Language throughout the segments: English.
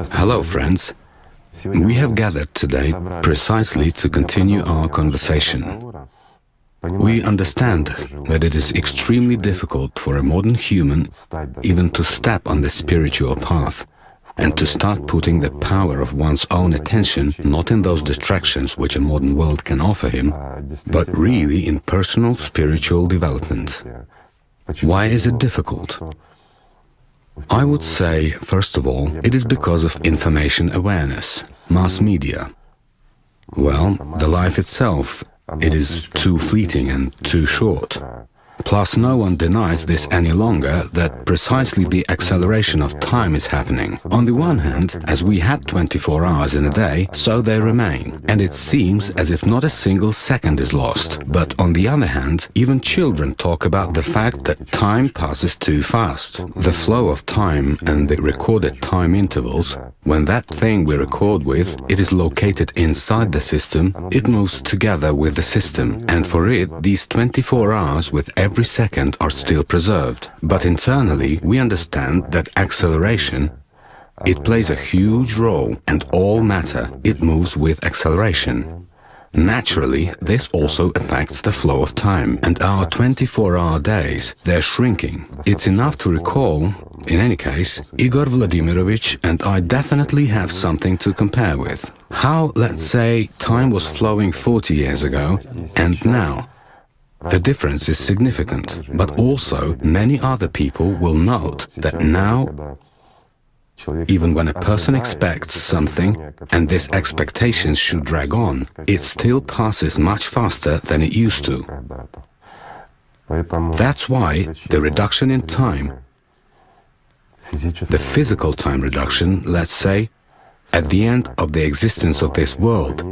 Hello, friends. We have gathered today precisely to continue our conversation. We understand that it is extremely difficult for a modern human even to step on the spiritual path and to start putting the power of one's own attention not in those distractions which a modern world can offer him, but really in personal spiritual development. Why is it difficult? I would say, first of all, it is because of information awareness, mass media. Well, the life itself, it is too fleeting and too short. Plus, no one denies this any longer, that precisely the acceleration of time is happening. On the one hand, as we had 24 hours in a day, so they remain, and it seems as if not a single second is lost. But on the other hand, even children talk about the fact that time passes too fast. The flow of time and the recorded time intervals, when that thing we record with, it is located inside the system, it moves together with the system, and for it, these 24 hours with every second are still preserved. But internally, we understand that acceleration, it plays a huge role, and all matter, it moves with acceleration. Naturally, this also affects the flow of time, and our 24-hour days, they're shrinking. It's enough to recall, in any case, Igor Vladimirovich and I definitely have something to compare with. How, let's say, time was flowing 40 years ago, and now. The difference is significant, but also many other people will note that now, even when a person expects something, and this expectation should drag on, it still passes much faster than it used to. That's why the reduction in time, the physical time reduction, let's say, at the end of the existence of this world,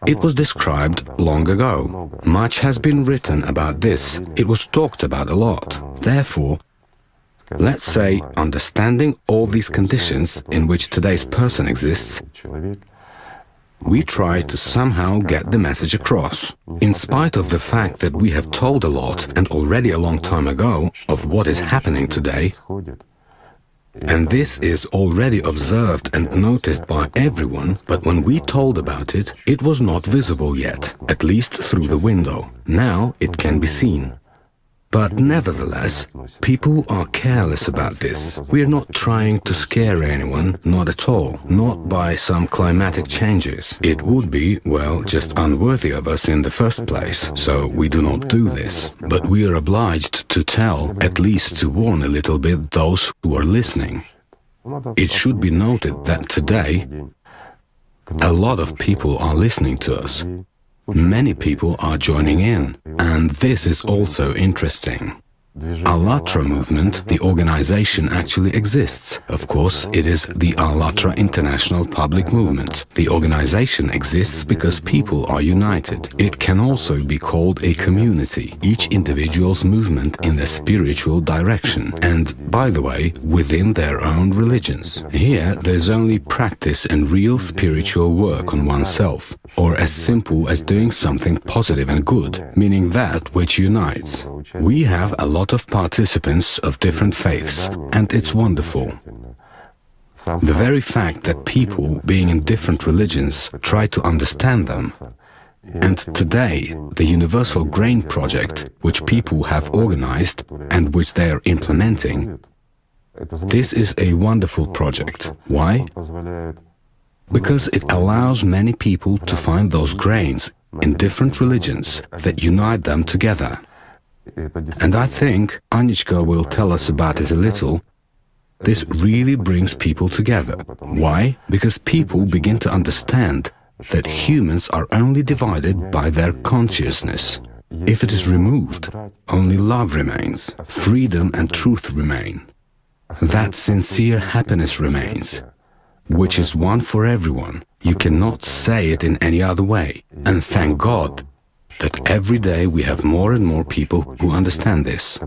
it was described long ago. Much has been written about this. It was talked about a lot. Therefore, let's say, understanding all these conditions in which today's person exists, we try to somehow get the message across. In spite of the fact that we have told a lot, and already a long time ago, of what is happening today, and this is already observed and noticed by everyone, but when we told about it, it was not visible yet, at least through the window. Now it can be seen. But nevertheless, people are careless about this. We are not trying to scare anyone, not at all, not by some climatic changes. It would be, well, just unworthy of us in the first place, so we do not do this. But we are obliged to tell, at least to warn a little bit those who are listening. It should be noted that today, a lot of people are listening to us. Many people are joining in, and this is also interesting. Allatra movement, the organization, actually exists. Of course, it is the Allatra International Public Movement. The organization exists because people are united. It can also be called a community, each individual's movement in the spiritual direction, and, by the way, within their own religions. Here, there's only practice and real spiritual work on oneself, or as simple as doing something positive and good, meaning that which unites. We have a lot of participants of different faiths, and it's wonderful. The very fact that people, being in different religions, try to understand them. And today, the Universal Grain Project, which people have organized and which they are implementing, this is a wonderful project. Why? Because it allows many people to find those grains in different religions that unite them together. And I think Anichka will tell us about it a little. This really brings people together. Why? Because people begin to understand that humans are only divided by their consciousness. If it is removed, only love remains, freedom and truth remain. That sincere happiness remains, which is one for everyone. You cannot say it in any other way. And thank God that every day we have more and more people who understand this.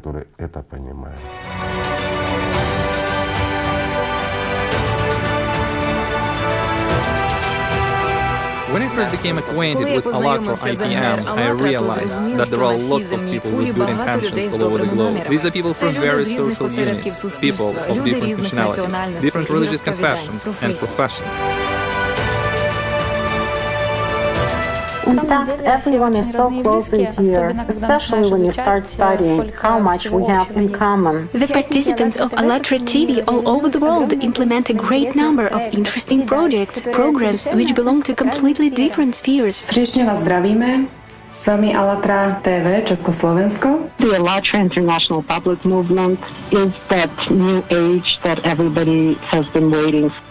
When I first became acquainted with Allatra IPM, I realized that there are lots of people with good intentions all over the globe. These are people from various social units, people of different nationalities, different religious confessions and professions. In fact, everyone is so closely dear, especially when you start studying how much we have in common. The participants of Allatra TV all over the world implement a great number of interesting projects, programs which belong to completely different spheres. Srdečne vás zdravíme. S vami Allatra TV Československo. The Allatra International Public Movement is that new age that everybody has been waiting for.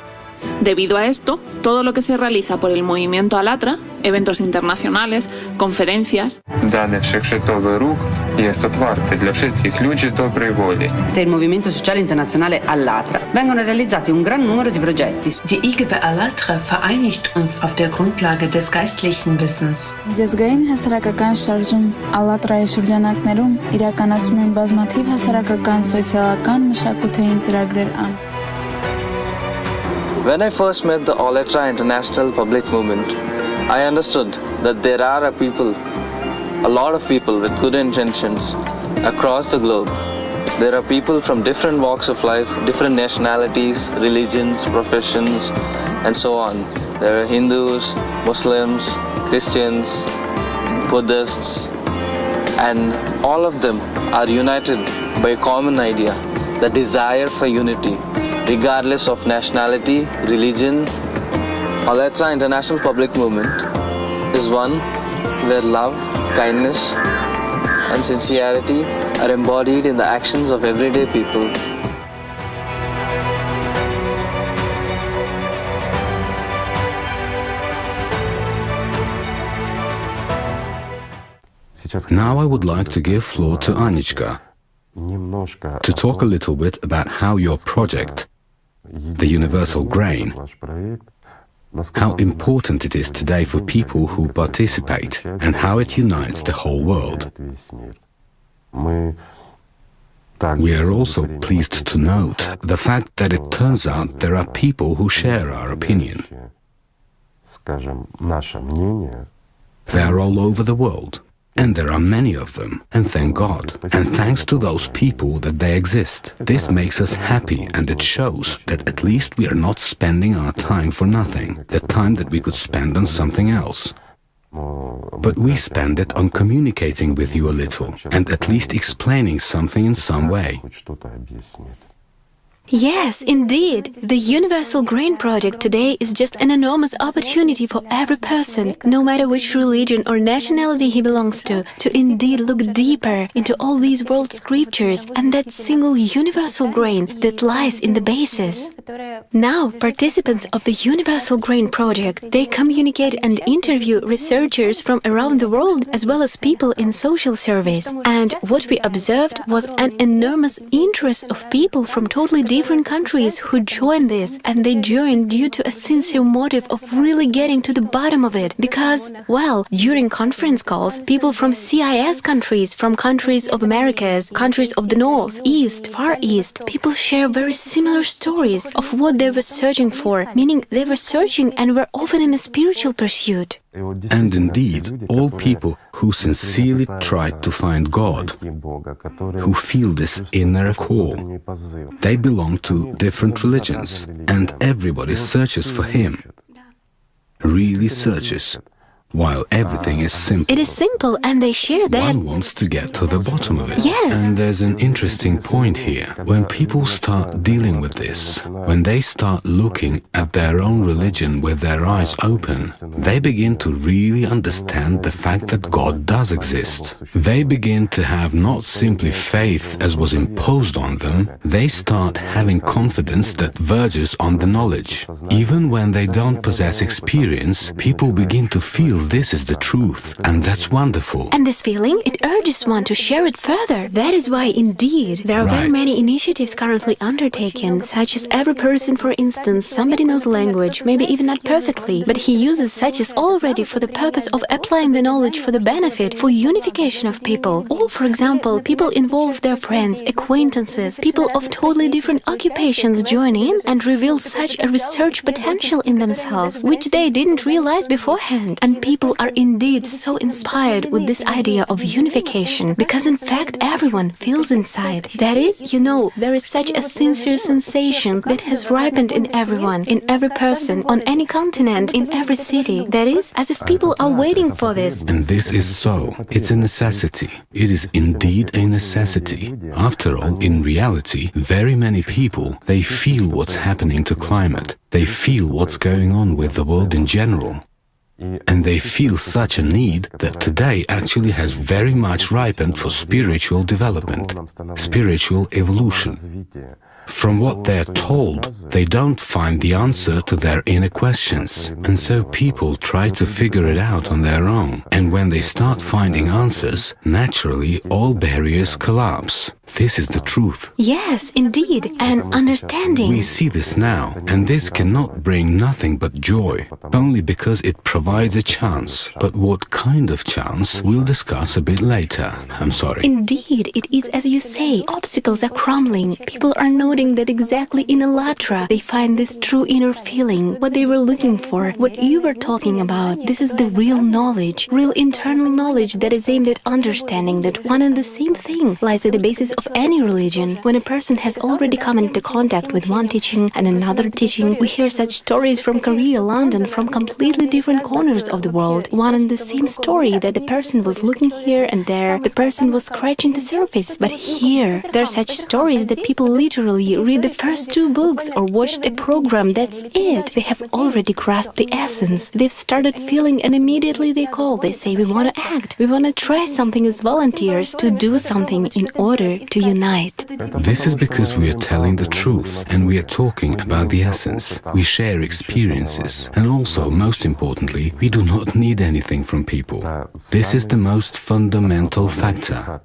Debido a esto, todo lo que se realiza por el movimiento Allatra, eventos internacionales, conferencias, Даний всесвітовий рух є отвертий для всіх людей доброї волі. Del movimento sociale internazionale Allatra vengono realizzati un gran numero di progetti. Die IGB Allatra vereinigt uns auf der Grundlage des geistlichen Wissens. Միջազգային հասարակական շարժում Allatra-ի շրջանակներում իրականացում են բազմաթիվ հասարակական, սոցիալական, մշակութային ծրագրեր When I first met the Allatra International Public Movement, I understood that there are a lot of people with good intentions across the globe. There are people from different walks of life, different nationalities, religions, professions, and so on. There are Hindus, Muslims, Christians, Buddhists, and all of them are united by a common idea, the desire for unity. Regardless of nationality, religion, Allatra International Public Movement is one where love, kindness, and sincerity are embodied in the actions of everyday people. Now I would like to give floor to Anichka to talk a little bit about how your project, the universal grain, how important it is today for people who participate and how it unites the whole world. We are also pleased to note the fact that it turns out there are people who share our opinion. They are all over the world. And there are many of them, and thank God. And thanks to those people that they exist. This makes us happy, and it shows that at least we are not spending our time for nothing, the time that we could spend on something else. But we spend it on communicating with you a little, and at least explaining something in some way. Yes, indeed. The Universal Grain Project today is just an enormous opportunity for every person, no matter which religion or nationality he belongs to indeed look deeper into all these world scriptures and that single universal grain that lies in the basis. Now, participants of the Universal Grain Project, they communicate and interview researchers from around the world as well as people in social service. And what we observed was an enormous interest of people from totally different countries who joined this, and they joined due to a sincere motive of really getting to the bottom of it. Because, well, during conference calls, people from CIS countries, from countries of Americas, countries of the North, East, Far East, people share very similar stories of what they were searching for, meaning they were searching and were often in a spiritual pursuit. And indeed, all people who sincerely try to find God, who feel this inner call, they belong to different religions, and everybody searches for Him, really searches, while everything is simple. It is simple, and they share that. One wants to get to the bottom of it. Yes. And there's an interesting point here. When people start dealing with this, when they start looking at their own religion with their eyes open, they begin to really understand the fact that God does exist. They begin to have not simply faith as was imposed on them, they start having confidence that verges on the knowledge. Even when they don't possess experience, people begin to feel this is the truth, and that's wonderful. And this feeling, it urges one to share it further. That is why, indeed, there are very many initiatives currently undertaken, such as every person, for instance, somebody knows language, maybe even not perfectly, but he uses such as already for the purpose of applying the knowledge for the benefit, for unification of people. Or, for example, people involve their friends, acquaintances, people of totally different occupations join in and reveal such a research potential in themselves, which they didn't realize beforehand. And people are indeed so inspired with this idea of unification, because in fact everyone feels inside. That is, you know, there is such a sincere sensation that has ripened in everyone, in every person, on any continent, in every city. That is, as if people are waiting for this. And this is so. It's a necessity. It is indeed a necessity. After all, in reality, very many people, they feel what's happening to climate. They feel what's going on with the world in general. And they feel such a need that today actually has very much ripened for spiritual development, spiritual evolution. From what they're told, they don't find the answer to their inner questions. And so people try to figure it out on their own. And when they start finding answers, naturally all barriers collapse. This is the truth. Yes, indeed, and understanding. We see this now, and this cannot bring nothing but joy, only because it provides a chance. But what kind of chance, we'll discuss a bit later. I'm sorry. Indeed, it is as you say, obstacles are crumbling. People are noting that exactly in Allatra they find this true inner feeling, what they were looking for, what you were talking about. This is the real knowledge, real internal knowledge that is aimed at understanding that one and the same thing lies at the basis of any religion. When a person has already come into contact with one teaching and another teaching, we hear such stories from Korea, London, from completely different corners of the world. One and the same story, that the person was looking here and there, the person was scratching the surface. But here, there are such stories that people literally read the first 2 books or watched a program, that's it. They have already grasped the essence. They've started feeling and immediately they call. They say, we want to act. We want to try something as volunteers, to do something in order to unite. This is because we are telling the truth and we are talking about the essence. We share experiences, and also, most importantly, we do not need anything from people. This is the most fundamental factor.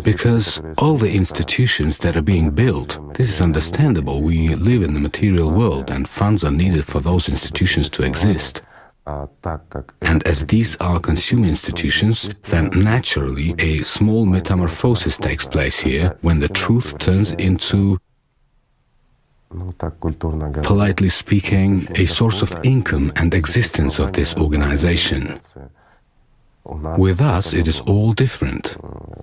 Because all the institutions that are being built, this is understandable. We live in the material world and funds are needed for those institutions to exist. And as these are consumer institutions, then naturally a small metamorphosis takes place here when the truth turns into, politely speaking, a source of income and existence of this organization. With us, it is all different.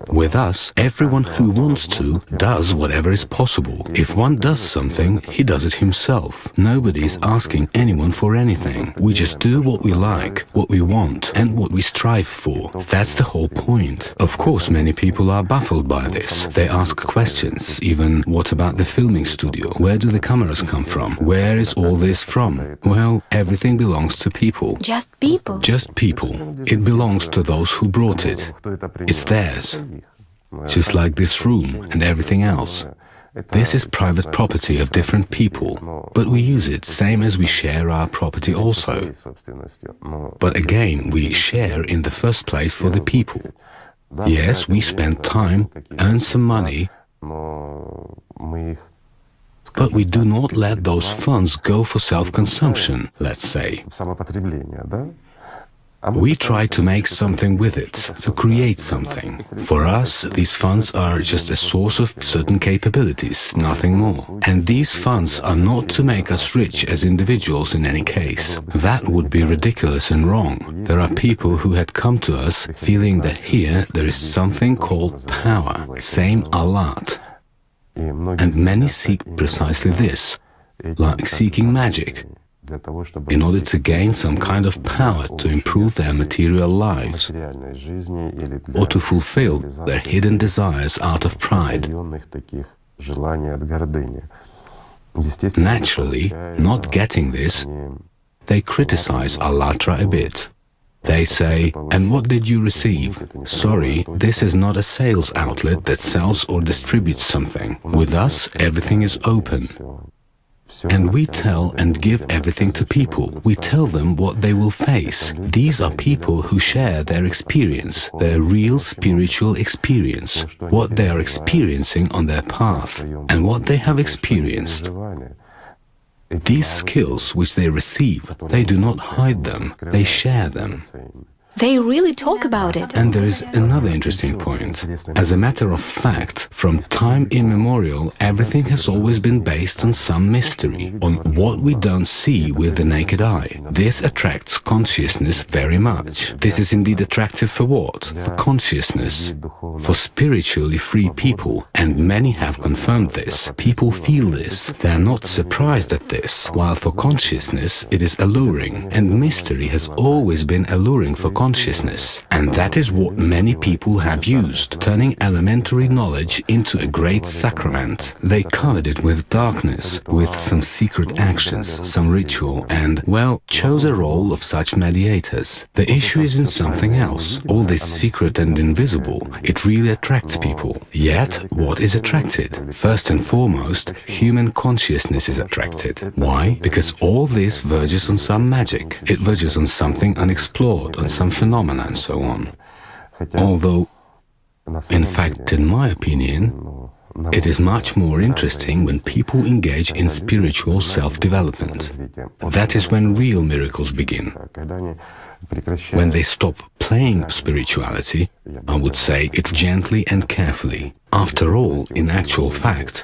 With us, everyone who wants to does whatever is possible. If one does something, he does it himself. Nobody is asking anyone for anything. We just do what we like, what we want, and what we strive for. That's the whole point. Of course, many people are baffled by this. They ask questions, even, what about the filming studio? Where do the cameras come from? Where is all this from? Well, everything belongs to people. Just people? Just people. It belongs to those who brought it. It's theirs. Just like this room and everything else. This is private property of different people, but we use it same as we share our property also. But again, we share in the first place for the people. Yes, we spend time, earn some money, but we do not let those funds go for self-consumption, let's say. We try to make something with it, to create something. For us, these funds are just a source of certain capabilities, nothing more. And these funds are not to make us rich as individuals in any case. That would be ridiculous and wrong. There are people who had come to us feeling that here there is something called power, same a lot. And many seek precisely this, like seeking magic, in order to gain some kind of power to improve their material lives or to fulfill their hidden desires out of pride. Naturally, not getting this, they criticize Allatra a bit. They say, and what did you receive? Sorry, this is not a sales outlet that sells or distributes something. With us, everything is open. And we tell and give everything to people. We tell them what they will face. These are people who share their experience, their real spiritual experience, what they are experiencing on their path, and what they have experienced. These skills which they receive, they do not hide them, they share them. They really talk about it. And there is another interesting point. As a matter of fact, from time immemorial, everything has always been based on some mystery, on what we don't see with the naked eye. This attracts consciousness very much. This is indeed attractive for what? For consciousness. For spiritually free people, and many have confirmed this. People feel this. They are not surprised at this, while for consciousness it is alluring, and mystery has always been alluring for consciousness, and that is what many people have used, turning elementary knowledge into a great sacrament. They covered it with darkness, with some secret actions, some ritual, and, well, chose a role of such mediators. The issue is in something else. All this secret and invisible, it really attracts people. Yet, what is attracted? First and foremost, human consciousness is attracted. Why? Because all this verges on some magic. It verges on something unexplored, on some phenomena and so on. Although, in fact, in my opinion, it is much more interesting when people engage in spiritual self-development. That is when real miracles begin. When they stop playing spirituality, I would say it gently and carefully. After all, in actual fact,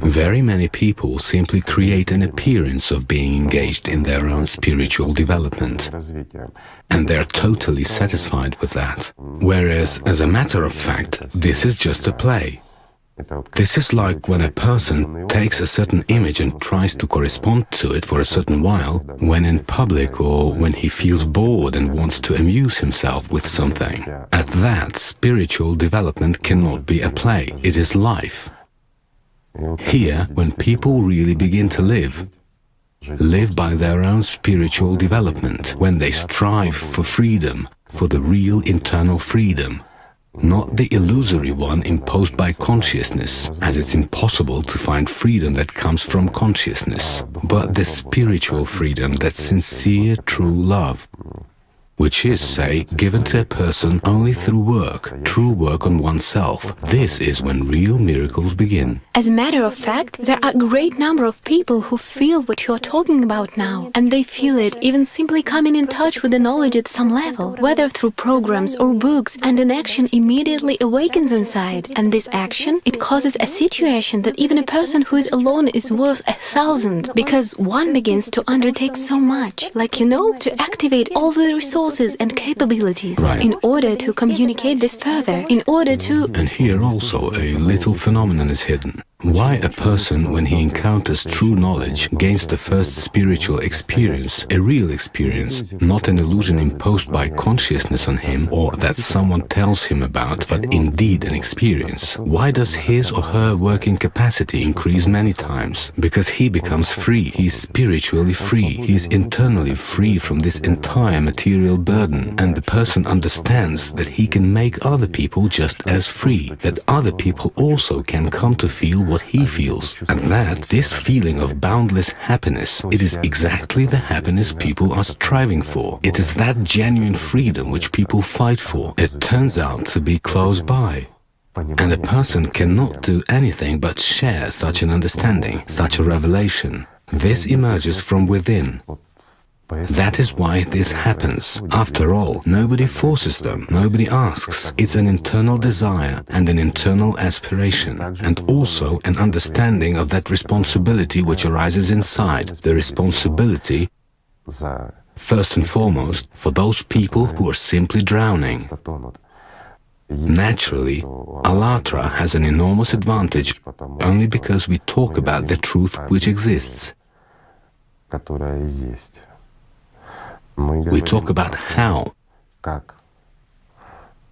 very many people simply create an appearance of being engaged in their own spiritual development, and they're totally satisfied with that. Whereas, as a matter of fact, this is just a play. This is like when a person takes a certain image and tries to correspond to it for a certain while, when in public or when he feels bored and wants to amuse himself with something. At that, spiritual development cannot be a play, it is life. Here, when people really begin to live by their own spiritual development, when they strive for freedom, for the real internal freedom, not the illusory one imposed by consciousness, as it's impossible to find freedom that comes from consciousness, but the spiritual freedom, that sincere, true love, which is, say, given to a person only through work, true work on oneself. This is when real miracles begin. As a matter of fact, there are a great number of people who feel what you are talking about now. And they feel it even simply coming in touch with the knowledge at some level, whether through programs or books, and an action immediately awakens inside. And this action, it causes a situation that even a person who is alone is worth 1,000, because one begins to undertake so much, like, to activate all the resources and capabilities, right, in order to communicate this further, in order to... And here also a little phenomenon is hidden. Why a person, when he encounters true knowledge, gains the first spiritual experience, a real experience, not an illusion imposed by consciousness on him or that someone tells him about, but indeed an experience? Why does his or her working capacity increase many times? Because he becomes free, he is spiritually free, he is internally free from this entire material burden, and the person understands that he can make other people just as free, that other people also can come to feel what he feels, and that this feeling of boundless happiness, it is exactly the happiness people are striving for. It is that genuine freedom which people fight for. It turns out to be close by. And a person cannot do anything but share such an understanding, such a revelation. This emerges from within. That is why this happens. After all, nobody forces them, nobody asks. It's an internal desire and an internal aspiration, and also an understanding of that responsibility which arises inside, the responsibility, first and foremost, for those people who are simply drowning. Naturally, Allatra has an enormous advantage only because we talk about the truth which exists. We talk about how,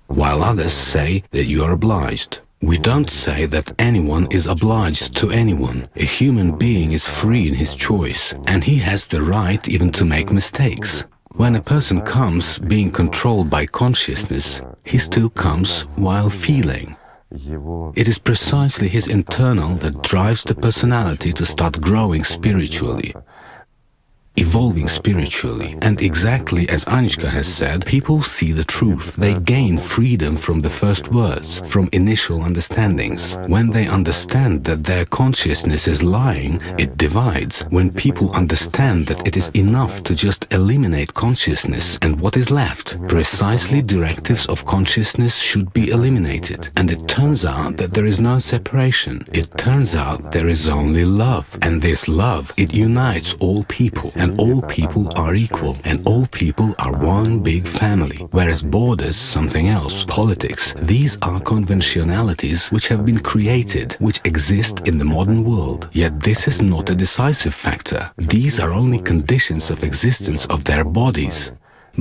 while others say that you are obliged. We don't say that anyone is obliged to anyone. A human being is free in his choice, and he has the right even to make mistakes. When a person comes being controlled by consciousness, he still comes while feeling. It is precisely his internal that drives the personality to start growing spiritually, evolving spiritually. And exactly as Anichka has said, people see the truth. They gain freedom from the first words, from initial understandings. When they understand that their consciousness is lying, it divides. When people understand that it is enough to just eliminate consciousness, and what is left? Precisely directives of consciousness should be eliminated. And it turns out that there is no separation. It turns out there is only love. And this love, it unites all people. And all people are equal, and all people are one big family. Whereas borders, something else, politics, these are conventionalities which have been created, which exist in the modern world. Yet this is not a decisive factor. These are only conditions of existence of their bodies.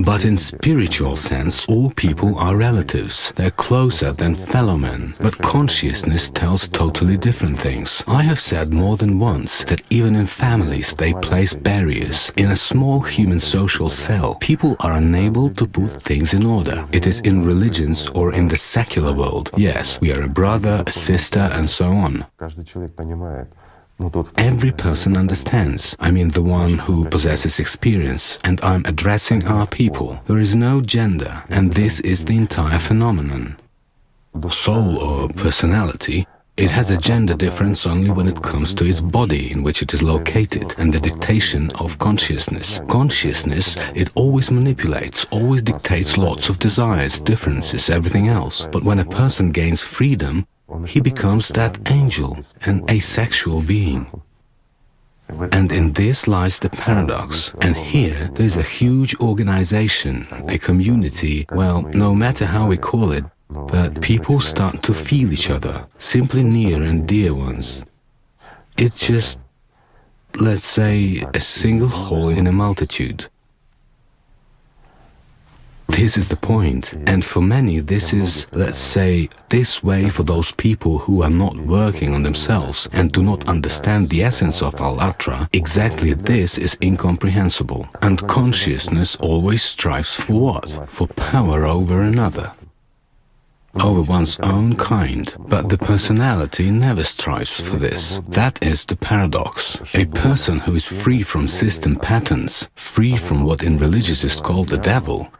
But in spiritual sense, all people are relatives. They're closer than fellow men. But consciousness tells totally different things. I have said more than once that even in families they place barriers. In a small human social cell, people are unable to put things in order. It is in religions or in the secular world. Yes, we are a brother, a sister, and so on. Every person understands. I mean the one who possesses experience, and I'm addressing our people. There is no gender, and this is the entire phenomenon. Soul or personality, it has a gender difference only when it comes to its body in which it is located and the dictation of consciousness. Consciousness, it always manipulates, always dictates lots of desires, differences, everything else. But when a person gains freedom, he becomes that angel, an asexual being. And in this lies the paradox. And here there's a huge organization, a community, well, no matter how we call it, but people start to feel each other, simply near and dear ones. It's just, let's say, a single hole in a multitude. This is the point, and for many this is, let's say, this way for those people who are not working on themselves and do not understand the essence of Allatra. Exactly this is incomprehensible. And consciousness always strives for what? For power over another, over one's own kind. But the personality never strives for this. That is the paradox. A person who is free from system patterns, free from what in religious is called the devil,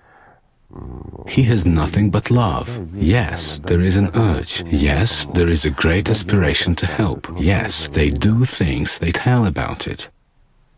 he has nothing but love. Yes, there is an urge. Yes, there is a great aspiration to help. Yes, they do things, they tell about it.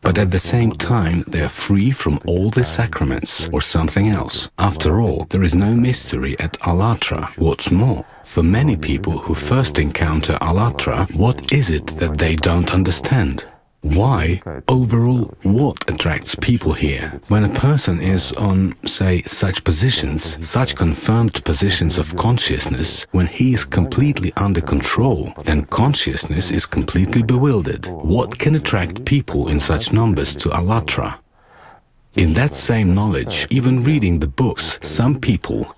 But at the same time, they are free from all the sacraments or something else. After all, there is no mystery at Allatra. What's more, for many people who first encounter Allatra, what is it that they don't understand? Why, overall, what attracts people here? When a person is on, say, such positions, such confirmed positions of consciousness, when he is completely under control, then consciousness is completely bewildered. What can attract people in such numbers to Allatra? In that same knowledge, even reading the books, some people,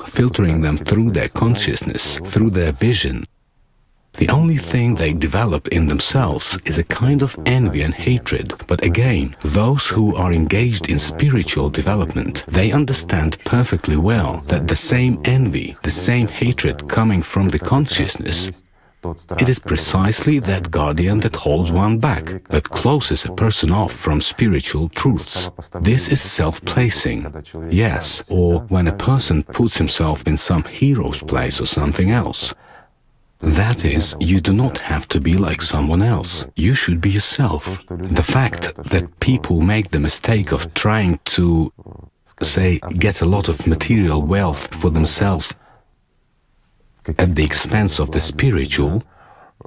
filtering them through their consciousness, through their vision, the only thing they develop in themselves is a kind of envy and hatred. But again, those who are engaged in spiritual development, they understand perfectly well that the same envy, the same hatred coming from the consciousness, it is precisely that guardian that holds one back, that closes a person off from spiritual truths. This is self-placing. Yes, or when a person puts himself in some hero's place or something else. That is, you do not have to be like someone else. You should be yourself. The fact that people make the mistake of trying to, say, get a lot of material wealth for themselves at the expense of the spiritual,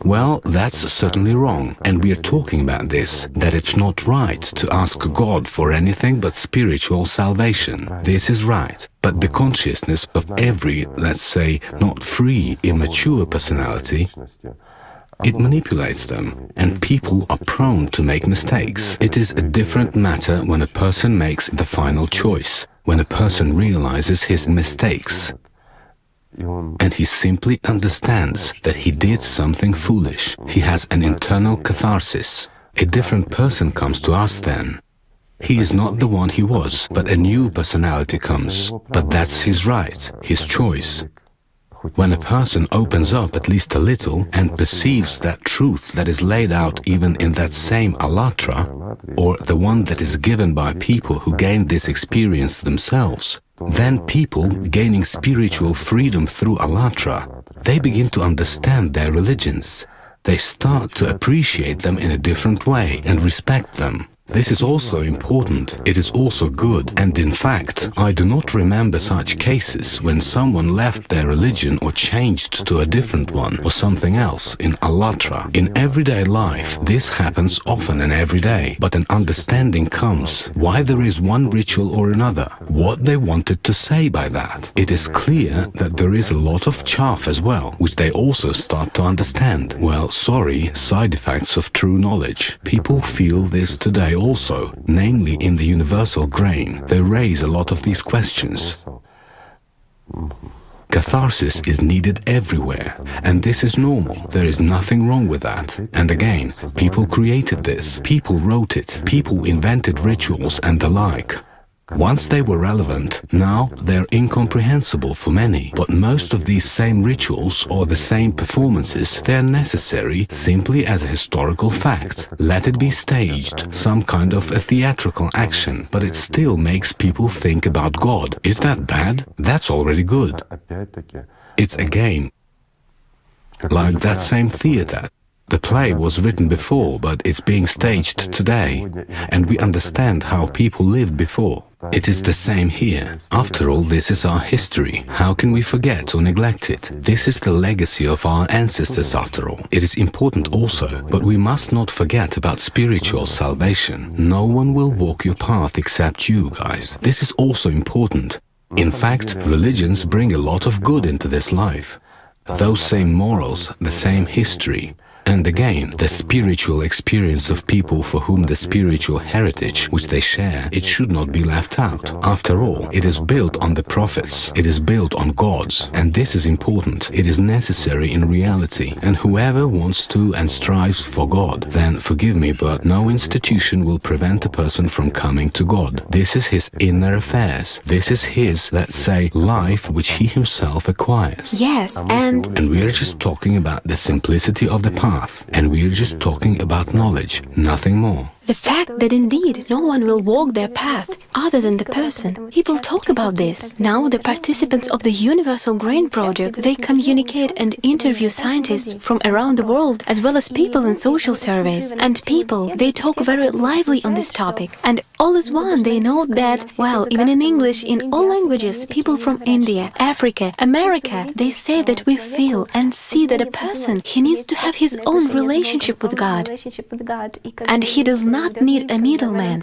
well, that's certainly wrong. And we are talking about this, that it's not right to ask God for anything but spiritual salvation. This is right. But the consciousness of every, let's say, not free, immature personality, it manipulates them, and people are prone to make mistakes. It is a different matter when a person makes the final choice, when a person realizes his mistakes, and he simply understands that he did something foolish. He has an internal catharsis. A different person comes to us then. He is not the one he was, but a new personality comes. But that's his right, his choice. When a person opens up at least a little and perceives that truth that is laid out even in that same alatra, or the one that is given by people who gain this experience themselves, then people gaining spiritual freedom through alatra, they begin to understand their religions. They start to appreciate them in a different way and respect them. This is also important, it is also good, and in fact, I do not remember such cases when someone left their religion or changed to a different one or something else in alatra. In everyday life, this happens often and every day, but an understanding comes why there is one ritual or another, what they wanted to say by that. It is clear that there is a lot of chaff as well, which they also start to understand. Well, sorry, side effects of true knowledge. People feel this today also, namely in the universal grain. They raise a lot of these questions. Catharsis is needed everywhere, and this is normal. There is nothing wrong with that. And again, people created this, people wrote it, people invented rituals and the like. Once they were relevant, now they're incomprehensible for many. But most of these same rituals or the same performances, they're necessary simply as a historical fact. Let it be staged, some kind of a theatrical action, but it still makes people think about God. Is that bad? That's already good. It's again like that same theater. The play was written before, but it's being staged today, and we understand how people lived before. It is the same here. After all, this is our history. How can we forget or neglect it? This is the legacy of our ancestors, after all. It is important also, but we must not forget about spiritual salvation. No one will walk your path except you, guys. This is also important. In fact, religions bring a lot of good into this life. Those same morals, the same history. And again, the spiritual experience of people for whom the spiritual heritage which they share, it should not be left out. After all, it is built on the prophets, it is built on gods, and this is important. It is necessary in reality, and whoever wants to and strives for God, then forgive me, but no institution will prevent a person from coming to God. This is his inner affairs. This is his, let's say, life which he himself acquires. Yes, and we are just talking about the simplicity of the path. And we're just talking about knowledge, nothing more. the fact that indeed no one will walk their path other than the person. People talk about this. Now the participants of the Universal Grain Project, they communicate and interview scientists from around the world, as well as people in social surveys. And people, they talk very lively on this topic. And all is one, they know that, well, even in English, in all languages, people from India, Africa, America, they say that we feel and see that a person, he needs to have his own relationship with God. And he does not need a middleman.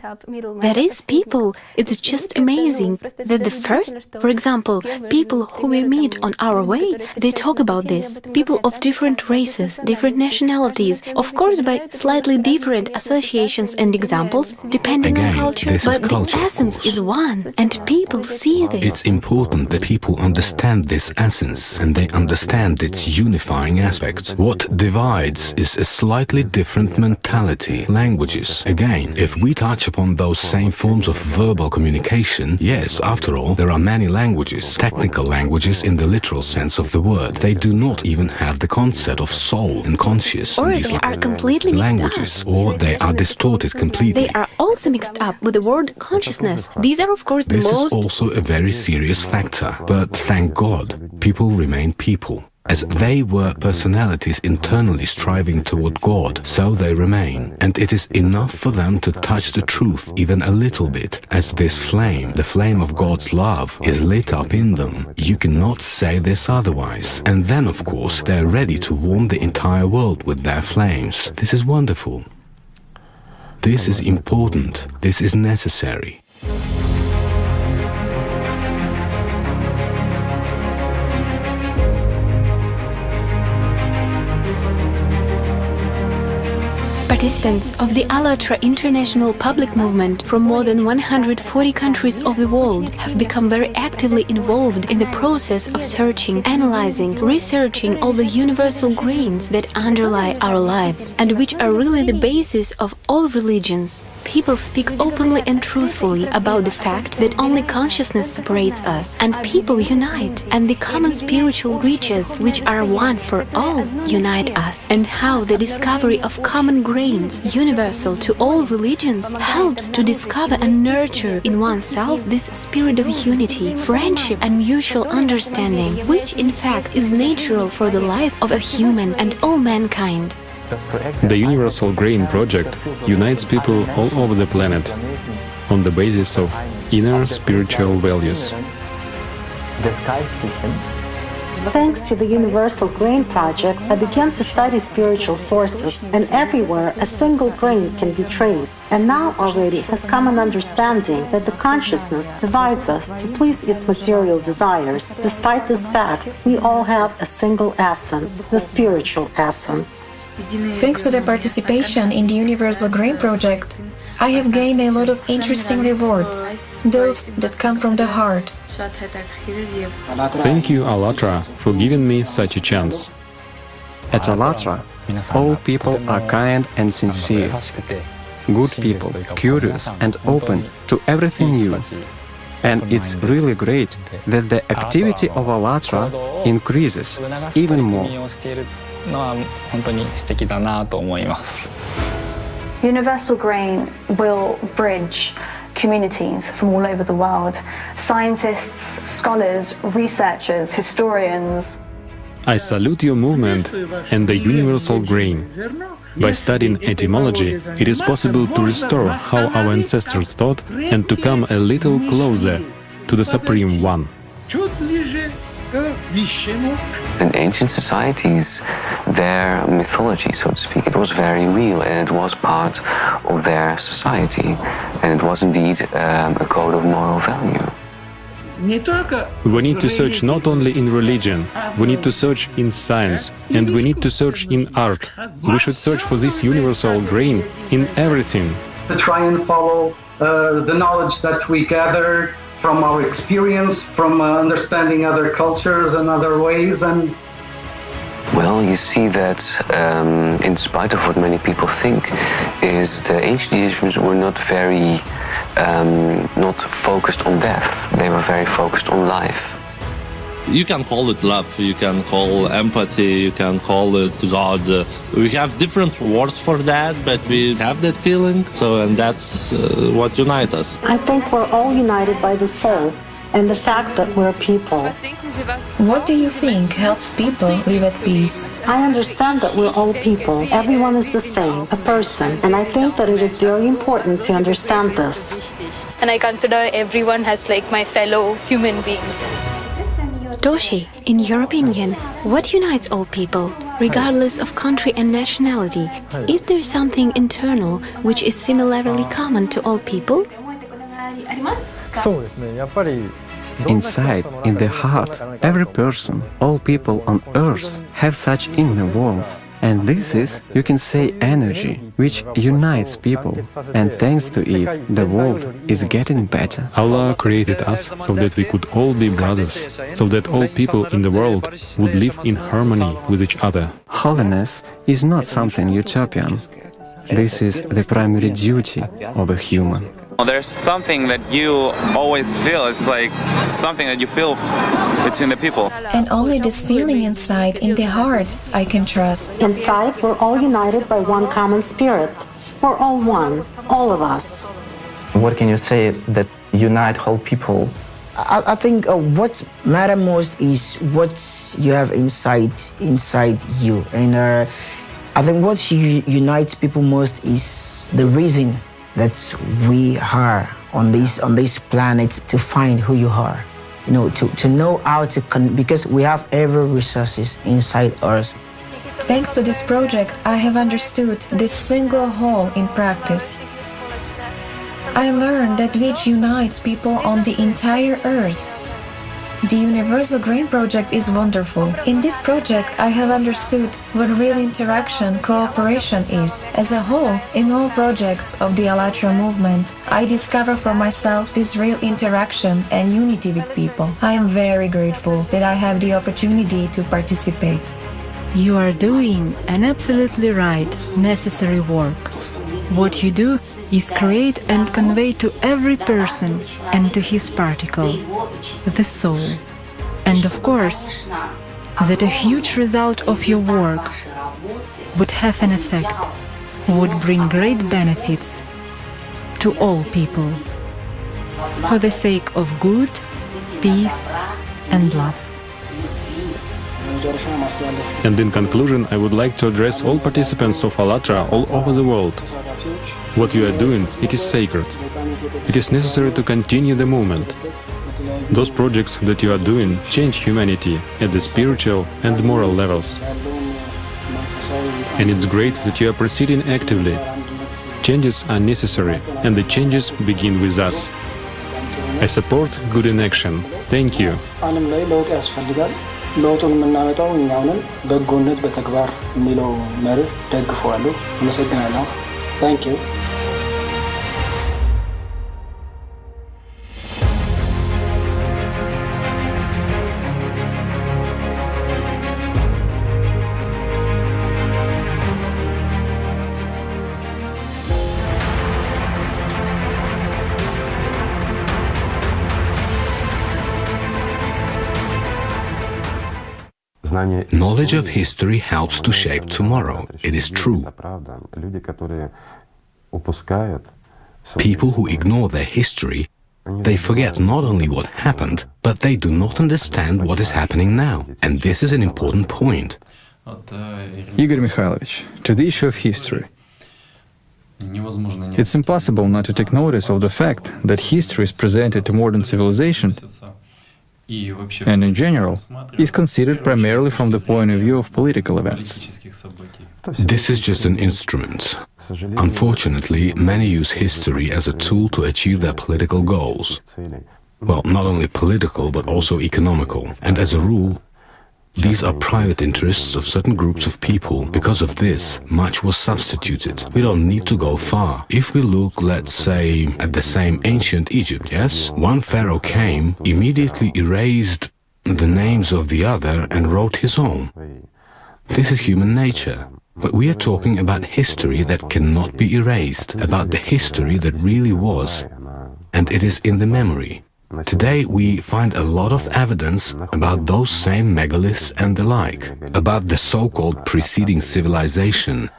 That is, people, it's just amazing that the first, for example, people who we meet on our way, they talk about this. People of different races, different nationalities, of course by slightly different associations and examples, depending on culture, but the essence is one, and people see this. It's important that people understand this essence, and they understand its unifying aspect. What divides is a slightly different mentality, languages. Again, if we touch upon those same forms of verbal communication, yes, after all, there are many languages, technical languages in the literal sense of the word. They do not even have the concept of soul and conscious. Or they are completely languages, or they are distorted completely. They are also mixed up with the word consciousness. These are, of course, the most... This is also a very serious factor, but thank God, people remain people. As they were personalities internally striving toward God, so they remain. And it is enough for them to touch the truth even a little bit, as this flame, the flame of God's love, is lit up in them. You cannot say this otherwise. And then, of course, they're ready to warm the entire world with their flames. This is wonderful. This is important. This is necessary. Participants of the Allatra International Public Movement from more than 140 countries of the world have become very actively involved in the process of searching, analyzing, researching all the universal grains that underlie our lives and which are really the basis of all religions. people speak openly and truthfully about the fact that only consciousness separates us, and people unite, and the common spiritual reaches, which are one for all, unite us, and how the discovery of common grains, universal to all religions, helps to discover and nurture in oneself this spirit of unity, friendship, and mutual understanding, which in fact is natural for the life of a human and all mankind. The Universal Grain Project unites people all over the planet on the basis of inner spiritual values. Thanks to the Universal Grain Project, I began to study spiritual sources, and everywhere a single grain can be traced. And now already has come an understanding that the consciousness divides us to please its material desires. Despite this fact, we all have a single essence, the spiritual essence. Thanks to the participation in the Universal Grain Project, I have gained a lot of interesting rewards, those that come from the heart. Thank you, Allatra, for giving me such a chance. At Allatra, all people are kind and sincere, good people, curious and open to everything new. And it's really great that the activity of Allatra increases even more. Universal Grain will bridge communities from all over the world. Scientists, scholars, researchers, historians. I salute your movement and the Universal Grain. By studying etymology, it is possible to restore how our ancestors thought and to come a little closer to the Supreme One. In ancient societies, their mythology, so to speak, it was very real and it was part of their society, and it was indeed a code of moral value. We need to search not only in religion, we need to search in science, and we need to search in art. We should search for this universal grain in everything. To try and follow the knowledge that we gather from our experience, from understanding other cultures and other ways. And well, you see that in spite of what many people think, is the ancient Egyptians were not very not focused on death. They were very focused on life. You can call it love, you can call empathy, you can call it God. We have different words for that, but we have that feeling, and that's what unites us. I think we're all united by the soul and the fact that we're people. What do you think helps people live at peace? I understand that we're all people. Everyone is the same, a person, and I think that it is very important to understand this. And I consider everyone as like my fellow human beings. Toshi, in your opinion, what unites all people, regardless of country and nationality? Is there something internal which is similarly common to all people? Inside, in the heart, every person, all people on earth have such inner warmth. And this is, you can say, energy, which unites people. And thanks to it, the world is getting better. Allah created us so that we could all be brothers, so that all people in the world would live in harmony with each other. Holiness is not something utopian. This is the primary duty of a human. There's something that you always feel. It's like something that you feel between the people. And only this feeling inside, in the heart, I can trust. Inside, we're all united by one common spirit. We're all one, all of us. What can you say that unite whole people? I think what matters most is what you have inside you. And I think what unites people most is the reason that we are on this planet, to find who you are, to know how to because we have every resources inside us. Thanks to this project, I have understood this single whole in practice. I learned that which unites people on the entire earth. The Universal Grain Project is wonderful. In this project, I have understood what real interaction, cooperation is. As a whole, in all projects of the Allatra movement, I discover for myself this real interaction and unity with people. I am very grateful that I have the opportunity to participate. You are doing an absolutely right, necessary work. What you do is create and convey to every person and to his particle, the soul. And of course, that a huge result of your work would have an effect, would bring great benefits to all people, for the sake of good, peace, and love. And in conclusion, I would like to address all participants of Allatra all over the world. What you are doing, it is sacred. It is necessary to continue the movement. Those projects that you are doing change humanity at the spiritual and moral levels. And it's great that you are proceeding actively. Changes are necessary, and the changes begin with us. I support good in action. Thank you. ለውጡን የምናመጣው እኛው ነን። በጎነት በተግባር የሚለው መርህ ደግፈዋለሁ። አመሰግናለሁ። ታንክ ዩ። Knowledge of history helps to shape tomorrow. It is true. People who ignore their history, they forget not only what happened, but they do not understand what is happening now. And this is an important point. Igor Mikhailovich, to the issue of history. It's impossible not to take notice of the fact that history is presented to modern civilization and in general is considered primarily from the point of view of political events. This is just an instrument. Unfortunately, many use history as a tool to achieve their political goals. Well, not only political, but also economical. And as a rule, these are private interests of certain groups of people. Because of this, much was substituted. We don't need to go far. If we look, let's say, at the same ancient Egypt, yes? One pharaoh came, immediately erased the names of the other and wrote his own. This is human nature. But we are talking about history that cannot be erased, about the history that really was, and it is in the memory. Today we find a lot of evidence about those same megaliths and the like, about the so-called preceding civilization,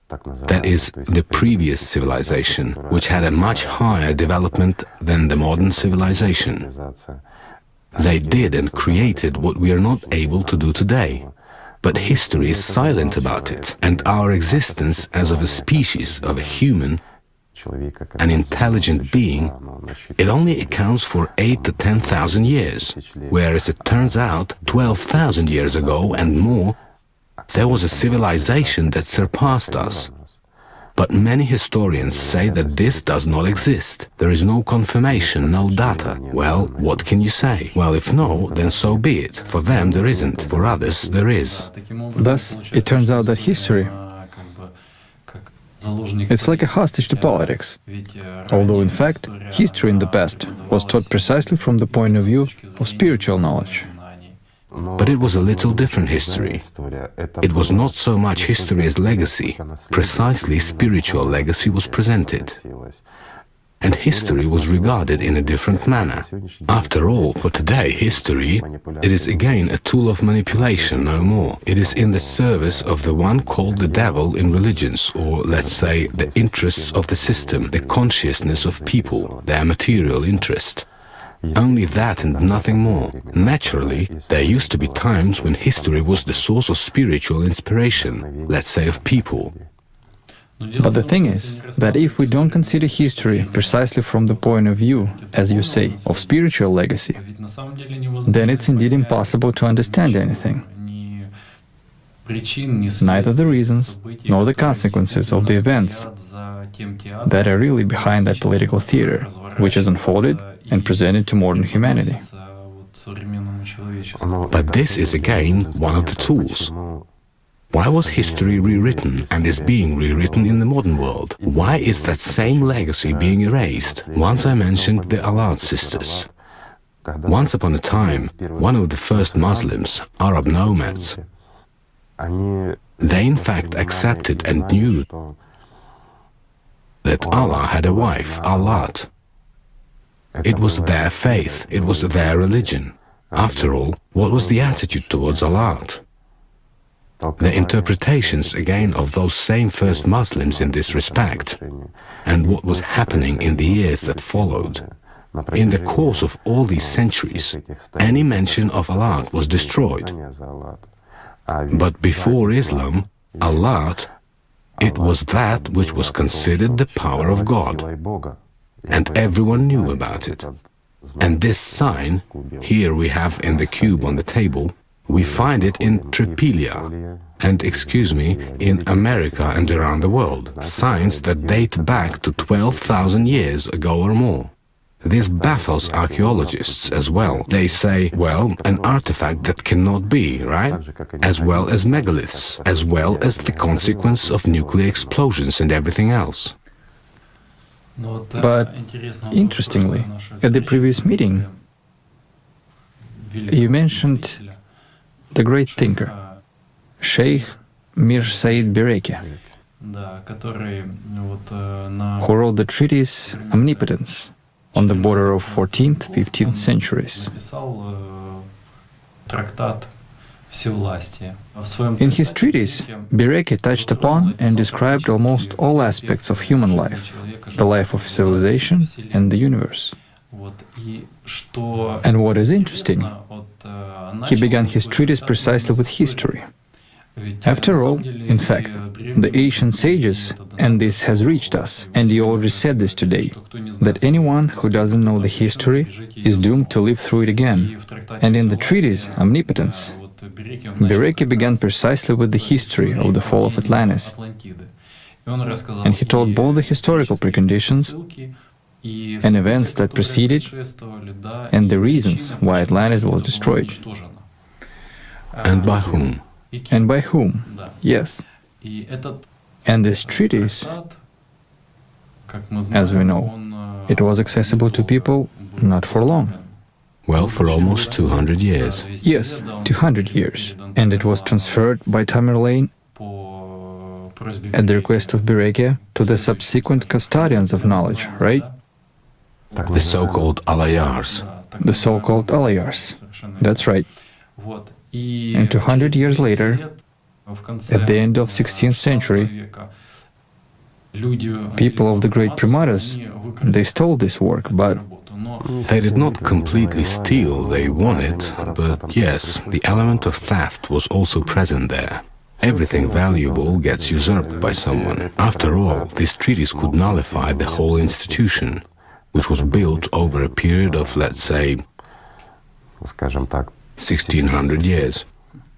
that is, the previous civilization, which had a much higher development than the modern civilization. They did and created what we are not able to do today. But history is silent about it, and our existence as of a species, of a human, an intelligent being, it only accounts for 8 to 10,000 years, whereas it turns out 12,000 years ago and more, there was a civilization that surpassed us. But many historians say that this does not exist. There is no confirmation, no data. Well, what can you say? Well, if no, then so be it. For them there isn't, for others there is. Thus, it turns out that history, it's like a hostage to politics, although in fact, history in the past was taught precisely from the point of view of spiritual knowledge. But it was a little different history. It was not so much history as legacy. Precisely spiritual legacy was presented. And history was regarded in a different manner. After all, for today, history, it is again a tool of manipulation, no more. It is in the service of the one called the devil in religions, or let's say, the interests of the system, the consciousness of people, their material interest. Only that and nothing more. Naturally, there used to be times when history was the source of spiritual inspiration, let's say of people. But the thing is that if we don't consider history precisely from the point of view, as you say, of spiritual legacy, then it's indeed impossible to understand anything. Neither the reasons nor the consequences of the events that are really behind that political theater, which is unfolded and presented to modern humanity. But this is again one of the tools. Why was history rewritten and is being rewritten in the modern world? Why is that same legacy being erased? Once I mentioned the Alad sisters. Once upon a time, one of the first Muslims, Arab nomads, they in fact accepted and knew that Allah had a wife, Allat. It was their faith, it was their religion. After all, what was the attitude towards Allat? The interpretations again of those same first Muslims in this respect, and what was happening in the years that followed. In the course of all these centuries, any mention of Allat was destroyed. But before Islam, Allat, it was that which was considered the power of God, and everyone knew about it. And this sign, here we have in the cube on the table, we find it in Tripilia, and, excuse me, in America and around the world, signs that date back to 12,000 years ago or more. This baffles archaeologists as well. They say, well, an artifact that cannot be, right? As well as megaliths, as well as the consequence of nuclear explosions and everything else. But, interestingly, at the previous meeting, you mentioned the great thinker, Sheikh Mir Said Bereke, who wrote the treatise Omnipotence on the border of 14th, 15th centuries. In his treatise, Bereke touched upon and described almost all aspects of human life, the life of civilization and the universe. And what is interesting, he began his treatise precisely with history. After all, in fact, the ancient sages, and this has reached us, and you already said this today, that anyone who doesn't know the history is doomed to live through it again. And in the treatise Omnipotence, Bereke began precisely with the history of the fall of Atlantis. And he told both the historical preconditions and events that preceded and the reasons why Atlantis was destroyed. And by whom? And by whom? Yes. And this treatise, as we know, it was accessible to people not for long. Well, for almost 200 years. Yes, 200 years. And it was transferred by Tamerlane at the request of Bereke to the subsequent custodians of knowledge, right? The so-called Alayars. The so-called Alayars. That's right. And 200 years later, at the end of 16th century, people of the great primatas, they stole this work, but they did not completely steal, they won it, but yes, the element of theft was also present there. Everything valuable gets usurped by someone. After all, this treatise could nullify the whole institution, which was built over a period of, let's say, 1600 years.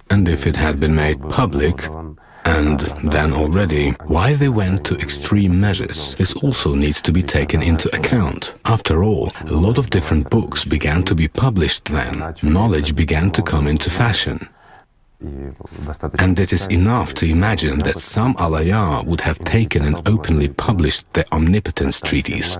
And if it had been made public, and then already, why they went to extreme measures, this also needs to be taken into account. After all, a lot of different books began to be published then. Knowledge began to come into fashion. And it is enough to imagine that some Alayar would have taken and openly published the Omnipotence treatise,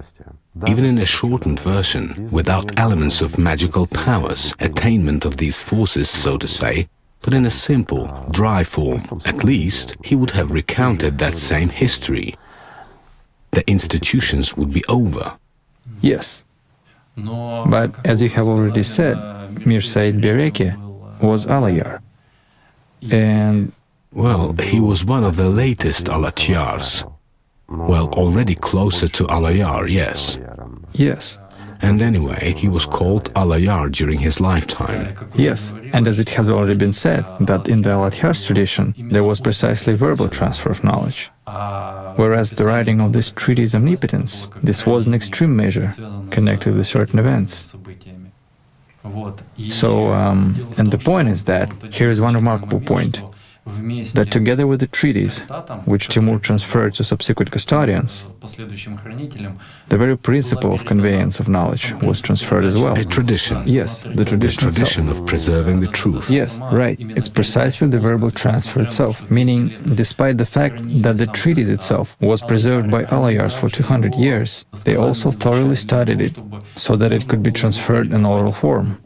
even in a shortened version, without elements of magical powers, attainment of these forces, so to say, but in a simple, dry form. At least he would have recounted that same history. The institutions would be over. Yes. But as you have already said, Mir Said Bereke was Alayar. And well, he was one of the latest Alatyars. Well, already closer to Alayar, yes. Yes. And anyway, he was called Alayar during his lifetime. Yes, and as it has already been said, that in the Alatyar's tradition, there was precisely verbal transfer of knowledge. Whereas the writing of this treatise Omnipotence, this was an extreme measure connected with certain events. So, and the point is that, here is one remarkable point, that together with the treatise, which Timur transferred to subsequent custodians, the very principle of conveyance of knowledge was transferred as well. A tradition. Yes, the tradition. The tradition of preserving the truth. Yes, right. It's precisely the verbal transfer itself, meaning, despite the fact that the treatise itself was preserved by Alayars for 200 years, they also thoroughly studied it, so that it could be transferred in oral form.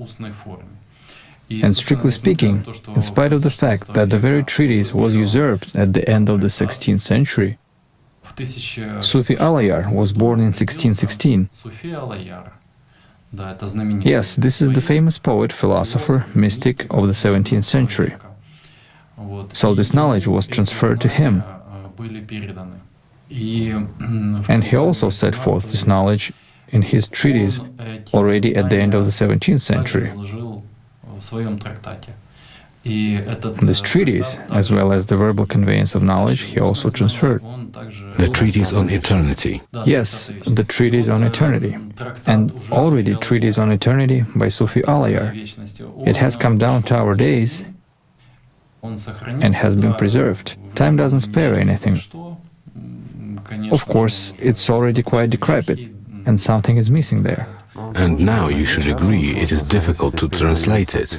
And strictly speaking, in spite of the fact that the very treatise was usurped at the end of the 16th century, Sufi Alayar was born in 1616. Yes, this is the famous poet, philosopher, mystic of the 17th century. So this knowledge was transferred to him. And he also set forth this knowledge in his treatise already at the end of the 17th century. This treatise, as well as the verbal conveyance of knowledge, he also transferred. The treatise on eternity. Yes, the treatise on eternity. And already treatise on eternity by Sufi Alayar. It has come down to our days and has been preserved. Time doesn't spare anything. Of course, it's already quite decrepit, and something is missing there. And now you should agree it is difficult to translate it.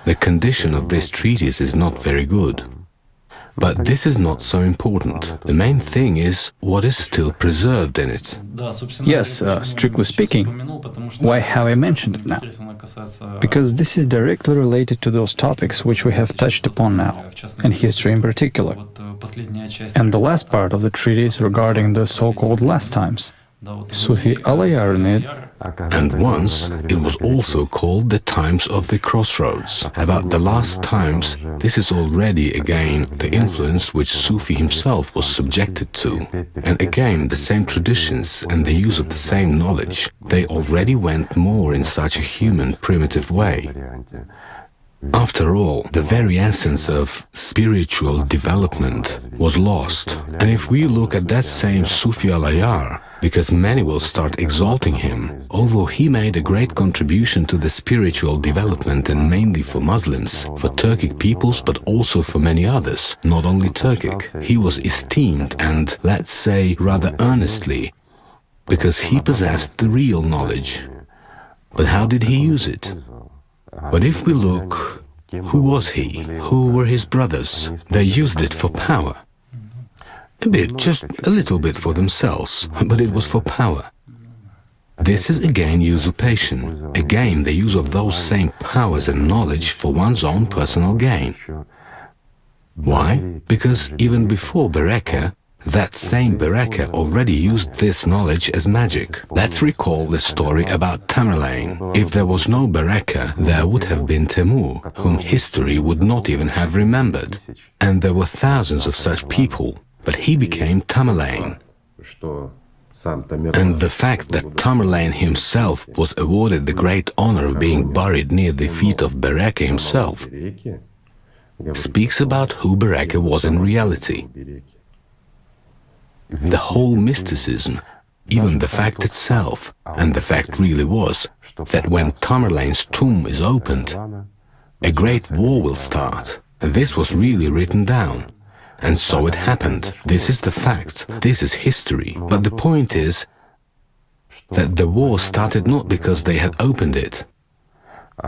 The condition of this treatise is not very good. But this is not so important. The main thing is what is still preserved in it. Yes, strictly speaking. Why have I mentioned it now? Because this is directly related to those topics which we have touched upon now, and history in particular. And the last part of the treatise regarding the so-called last times. Sufi Alayar in it. And once it was also called the times of the crossroads. About the last times, this is already again the influence which Sufi himself was subjected to. And again the same traditions and the use of the same knowledge. They already went more in such a human, primitive way. After all, the very essence of spiritual development was lost. And if we look at that same Sufi Alayar, because many will start exalting him, although he made a great contribution to the spiritual development and mainly for Muslims, for Turkic peoples, but also for many others, not only Turkic, he was esteemed and, let's say, rather earnestly, because he possessed the real knowledge. But how did he use it? But if we look, who was he? Who were his brothers? They used it for power. A bit, just a little bit for themselves, but it was for power. This is again usurpation, again the use of those same powers and knowledge for one's own personal gain. Why? Because even before Bereka, that same Bereka already used this knowledge as magic. Let's recall the story about Tamerlane. If there was no Bereka, there would have been Temur, whom history would not even have remembered. And there were thousands of such people, but he became Tamerlane. And the fact that Tamerlane himself was awarded the great honor of being buried near the feet of Bereka himself speaks about who Bereka was in reality. The whole mysticism, even the fact itself, and the fact really was, that when Tamerlane's tomb is opened, a great war will start. This was really written down. And so it happened. This is the fact. This is history. But the point is that the war started not because they had opened it,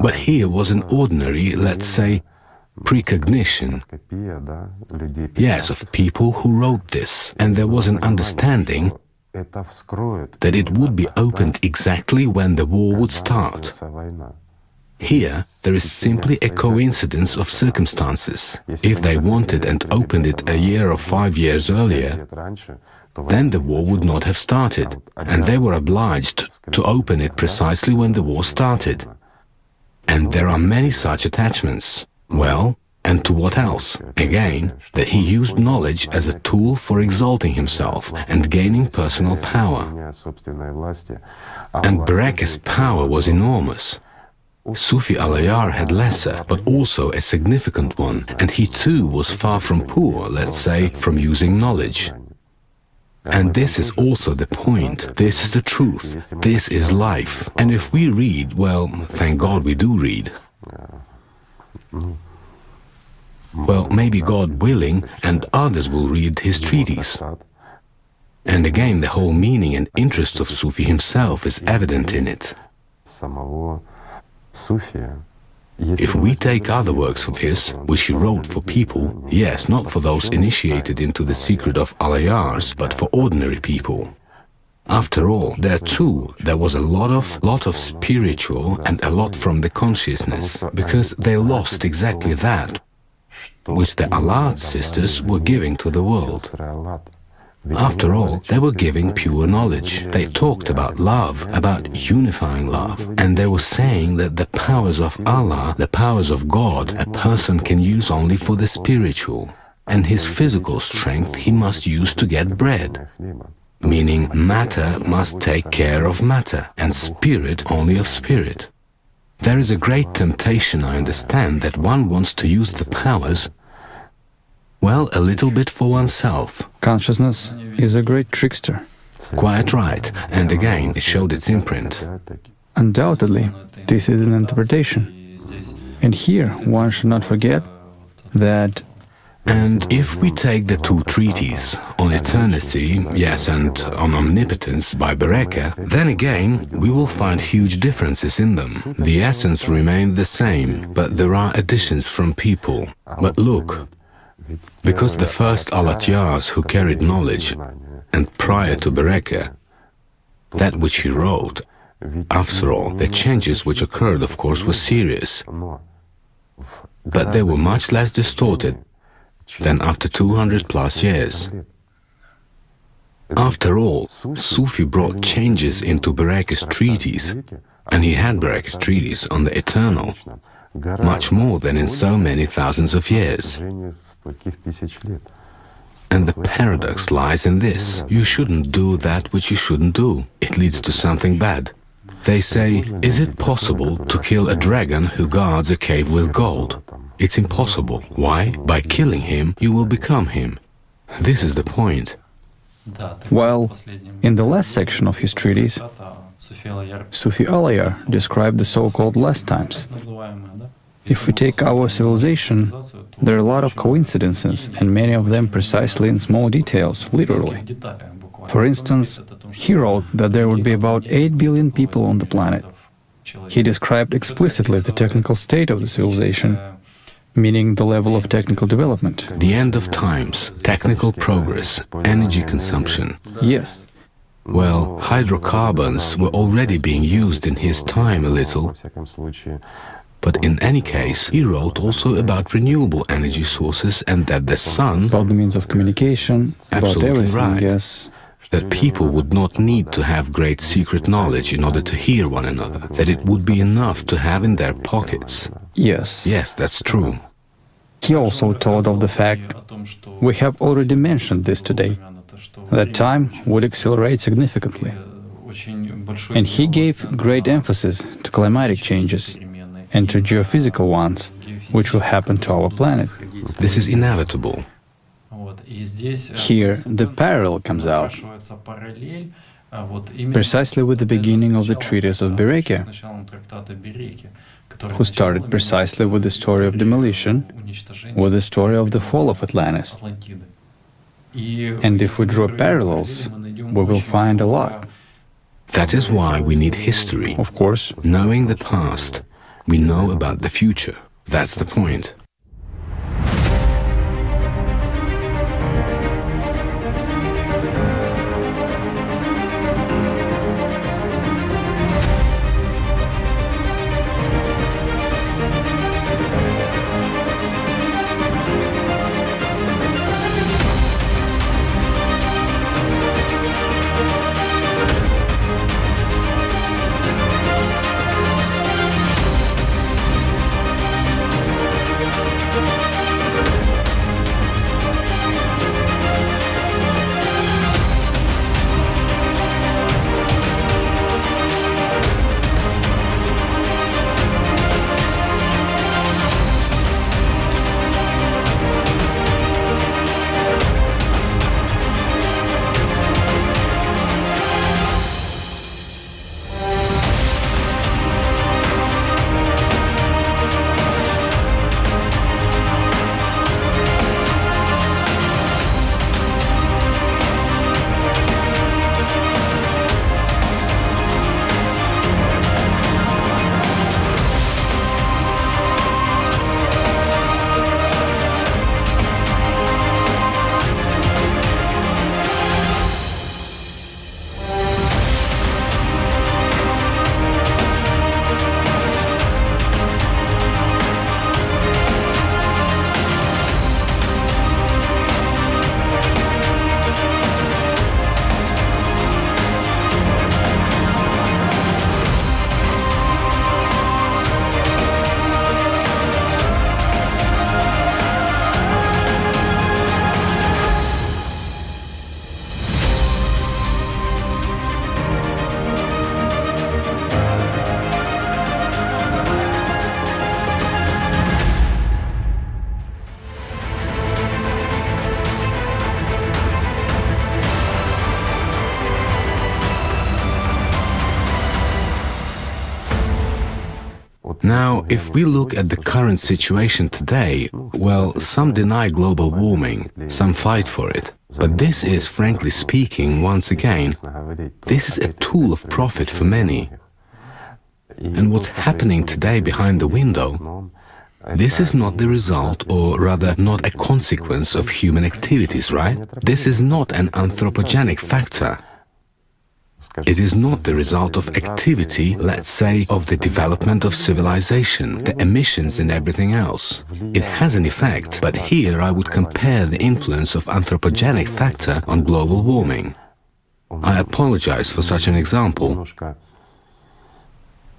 but here was an ordinary, let's say, precognition, yes, of people who wrote this, and there was an understanding that it would be opened exactly when the war would start. Here, there is simply a coincidence of circumstances. If they wanted and opened it a year or 5 years earlier, then the war would not have started, and they were obliged to open it precisely when the war started. And there are many such attachments. Well, and to what else? Again, that he used knowledge as a tool for exalting himself and gaining personal power. And Bereka's power was enormous. Sufi Alayar had lesser, but also a significant one, and he too was far from poor, let's say, from using knowledge. And this is also the point. This is the truth. This is life. And if we read, well, thank God we do read. Well, maybe God willing, and others will read his treatise. And again, the whole meaning and interest of Sufi himself is evident in it. If we take other works of his, which he wrote for people, yes, not for those initiated into the secret of Alayars, but for ordinary people. After all, there too, there was a lot of spiritual and a lot from the consciousness, because they lost exactly that which the Alad sisters were giving to the world. After all, they were giving pure knowledge. They talked about love, about unifying love, and they were saying that the powers of Allah, the powers of God, a person can use only for the spiritual, and his physical strength he must use to get bread. Meaning matter must take care of matter, and spirit only of spirit. There is a great temptation, I understand, that one wants to use the powers, well, a little bit for oneself. Consciousness is a great trickster. Quite right, and again it showed its imprint. Undoubtedly, this is an interpretation. And here one should not forget that. And if we take the two treatises, on eternity, yes, and on omnipotence by Bereka, then again we will find huge differences in them. The essence remained the same, but there are additions from people. But look, because the first Alatyas who carried knowledge, and prior to Bereka, that which he wrote, after all, the changes which occurred, of course, were serious, but they were much less distorted than after 200 plus years. After all, Sufi brought changes into Bereka's treatise, and he had Bereka's treatise on the eternal, much more than in so many thousands of years. And the paradox lies in this: you shouldn't do that which you shouldn't do. It leads to something bad. They say, is it possible to kill a dragon who guards a cave with gold? It's impossible. Why? By killing him, you will become him. This is the point. While in the last section of his treatise, Sufi Alayar described the so-called last times. If we take our civilization, there are a lot of coincidences, and many of them precisely in small details, literally. For instance, he wrote that there would be about 8 billion people on the planet. He described explicitly the technical state of the civilization, meaning the level of technical development. The end of times, technical progress, energy consumption. Yes. Well, hydrocarbons were already being used in his time a little, but in any case, he wrote also about renewable energy sources and that the sun... About the means of communication, about everything, right. Yes. That people would not need to have great secret knowledge in order to hear one another, that it would be enough to have in their pockets. Yes. Yes, that's true. He also told of the fact, we have already mentioned this today, that time would accelerate significantly. And he gave great emphasis to climatic changes and to geophysical ones, which will happen to our planet. This is inevitable. Here, the parallel comes out, precisely with the beginning of the treatise of Bereka, who started precisely with the story of demolition, with the story of the fall of Atlantis. And if we draw parallels, we will find a lot. That is why we need history. Of course. Knowing the past, we know about the future. That's the point. Now, if we look at the current situation today, well, some deny global warming, some fight for it. But this is, frankly speaking, once again, this is a tool of profit for many. And what's happening today behind the window, this is not the result, or rather not a consequence of human activities, right? This is not an anthropogenic factor. It is not the result of activity, let's say, of the development of civilization, the emissions and everything else. It has an effect, but here I would compare the influence of anthropogenic factor on global warming. I apologize for such an example.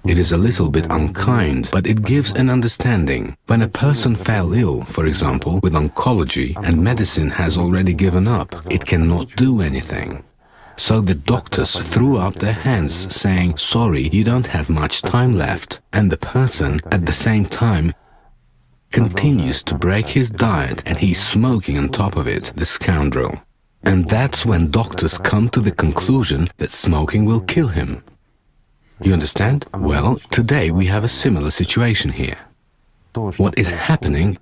It is a little bit unkind, but it gives an understanding. When a person fell ill, for example, with oncology, and medicine has already given up, it cannot do anything. So the doctors threw up their hands, saying, sorry, you don't have much time left. And the person, at the same time, continues to break his diet, and he's smoking on top of it, the scoundrel. And that's when doctors come to the conclusion that smoking will kill him. You understand? Well, today we have a similar situation here. What is happening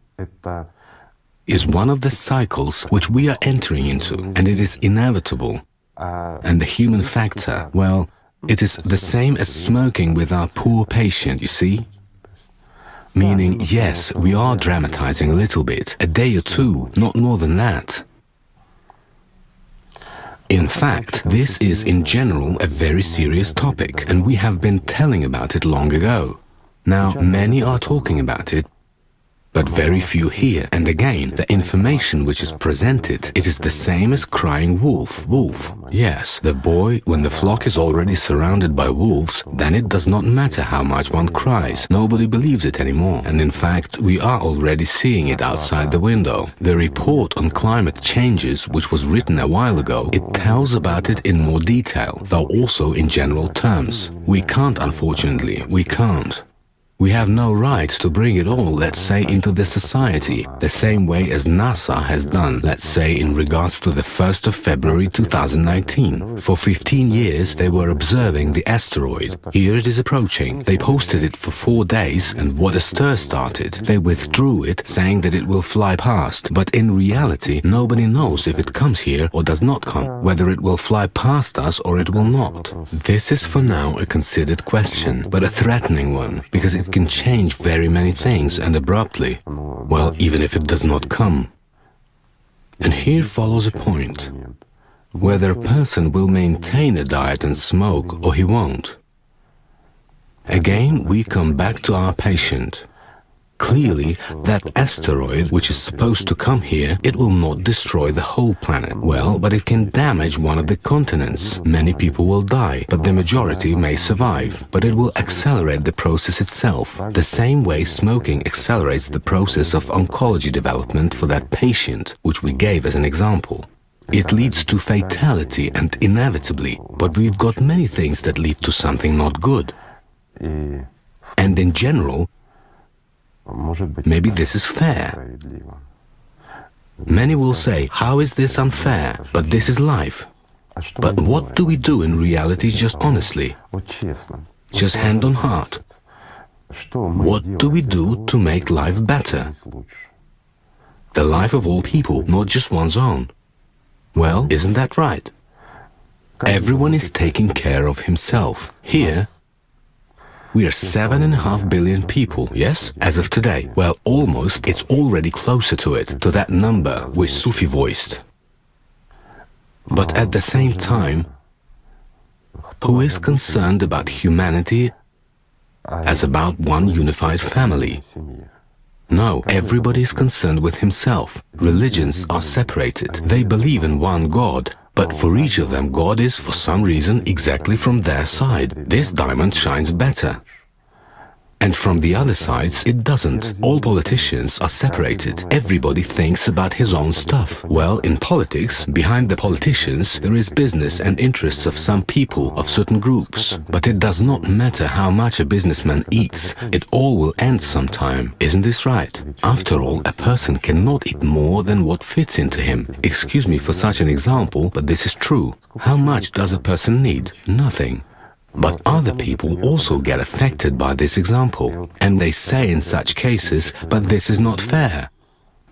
is one of the cycles which we are entering into, and it is inevitable. And the human factor, well, it is the same as smoking with our poor patient, you see? Meaning, yes, we are dramatizing a little bit, a day or two, not more than that. In fact, this is in general a very serious topic, and we have been telling about it long ago. Now, many are talking about it, but very few hear. And again, the information which is presented, it is the same as crying wolf, wolf. Yes, the boy, when the flock is already surrounded by wolves, then it does not matter how much one cries. Nobody believes it anymore. And in fact, we are already seeing it outside the window. The report on climate changes, which was written a while ago, it tells about it in more detail, though also in general terms. We can't, unfortunately, we can't. We have no right to bring it all, let's say, into the society, the same way as NASA has done, let's say, in regards to the 1st of February 2019. For 15 years, they were observing the asteroid. Here it is approaching. They posted it for 4 days, and what a stir started. They withdrew it, saying that it will fly past. But in reality, nobody knows if it comes here or does not come, whether it will fly past us or it will not. This is for now a considered question, but a threatening one, because it can change very many things and abruptly, well, even if it does not come. And here follows a point, whether a person will maintain a diet and smoke or he won't. Again, we come back to our patient. Clearly, that asteroid, which is supposed to come here, it will not destroy the whole planet. Well, but it can damage one of the continents. Many people will die, but the majority may survive. But it will accelerate the process itself, the same way smoking accelerates the process of oncology development for that patient, which we gave as an example. It leads to fatality and inevitably, but we've got many things that lead to something not good. And in general, maybe this is fair. Many will say, how is this unfair? But this is life. But what do we do in reality just honestly? Just hand on heart. What do we do to make life better? The life of all people, not just one's own. Well, isn't that right? Everyone is taking care of himself. Here, we are 7.5 billion people, yes? As of today. Well, almost, it's already closer to it, to that number which Sufi voiced. But at the same time, who is concerned about humanity as about one unified family? No, everybody is concerned with himself. Religions are separated. They believe in one God, but for each of them, God is, for some reason, exactly from their side. This diamond shines better. And from the other sides, it doesn't. All politicians are separated. Everybody thinks about his own stuff. Well, in politics, behind the politicians, there is business and interests of some people, of certain groups. But it does not matter how much a businessman eats. It all will end sometime. Isn't this right? After all, a person cannot eat more than what fits into him. Excuse me for such an example, but this is true. How much does a person need? Nothing. But other people also get affected by this example, and they say in such cases, but this is not fair.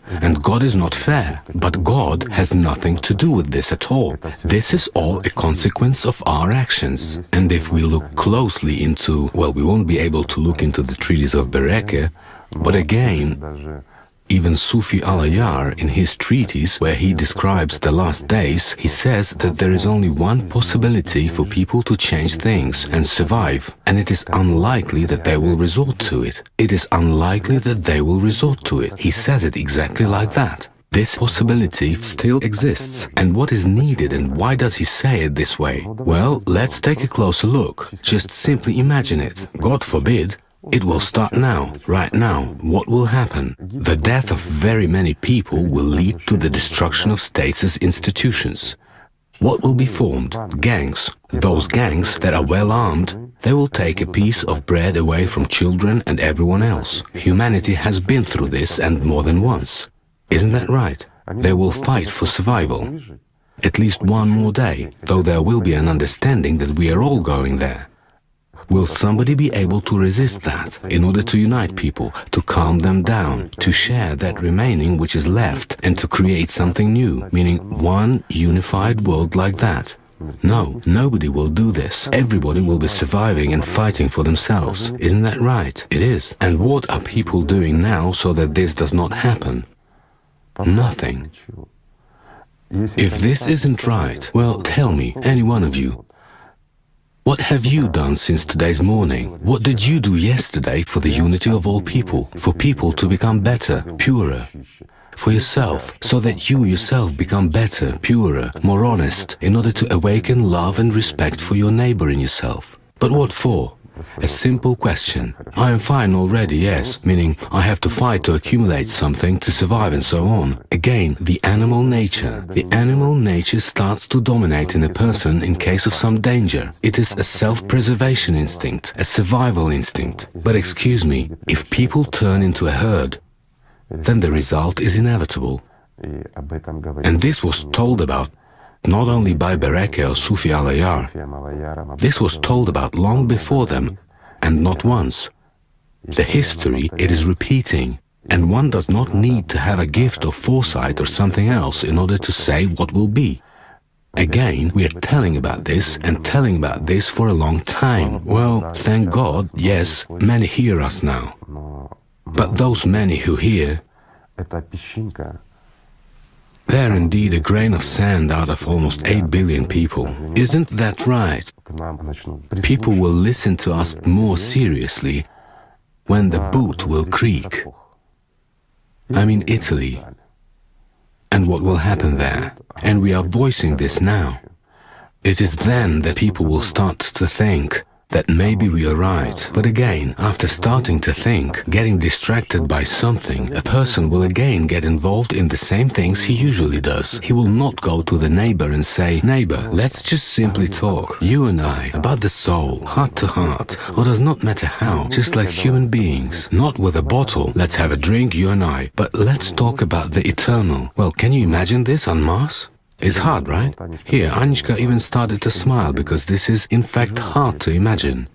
And God is not fair, but God has nothing to do with this at all. This is all a consequence of our actions. And if we look closely into, well, we won't be able to look into the treatise of Bereke, but again, even Sufi al-Ayar, in his treatise, where he describes the last days, he says that there is only one possibility for people to change things and survive, and it is unlikely that they will resort to it. It is unlikely that they will resort to it. He says it exactly like that. This possibility still exists. And what is needed, and why does he say it this way? Well, let's take a closer look. Just simply imagine it. God forbid, it will start now, right now. What will happen? The death of very many people will lead to the destruction of states as institutions. What will be formed? Gangs. Those gangs that are well armed, they will take a piece of bread away from children and everyone else. Humanity has been through this, and more than once. Isn't that right? They will fight for survival. At least one more day, though there will be an understanding that we are all going there. Will somebody be able to resist that in order to unite people, to calm them down, to share that remaining which is left, and to create something new, meaning one unified world like that? No, nobody will do this. Everybody will be surviving and fighting for themselves. Isn't that right? It is. And what are people doing now so that this does not happen? Nothing. If this isn't right, well, tell me, any one of you, what have you done since today's morning? What did you do yesterday for the unity of all people, for people to become better, purer? For yourself, so that you yourself become better, purer, more honest, in order to awaken love and respect for your neighbor in yourself. But what for? A simple question. I am fine already, yes, meaning I have to fight to accumulate something, to survive and so on. Again, the animal nature. The animal nature starts to dominate in a person in case of some danger. It is a self-preservation instinct, a survival instinct. But excuse me, if people turn into a herd, then the result is inevitable. And this was told about not only by Bereke or Sufi al-Ayar. This was told about long before them, and not once. The history, it is repeating, and one does not need to have a gift of foresight or something else in order to say what will be. Again, we are telling about this and telling about this for a long time. Well, thank God, yes, many hear us now. But those many who hear, they're indeed a grain of sand out of almost 8 billion people. Isn't that right? People will listen to us more seriously when the boot will creak. I mean Italy. And what will happen there? And we are voicing this now. It is then that people will start to think that maybe we are right. But again, after starting to think, getting distracted by something, a person will again get involved in the same things he usually does. He will not go to the neighbor and say, neighbor, let's just simply talk, you and I, about the soul, heart to heart, or does not matter how, just like human beings. Not with a bottle, let's have a drink, you and I, but let's talk about the eternal. Well, can you imagine this en masse? It's hard, right? Here, Anishka even started to smile because this is, in fact, hard to imagine.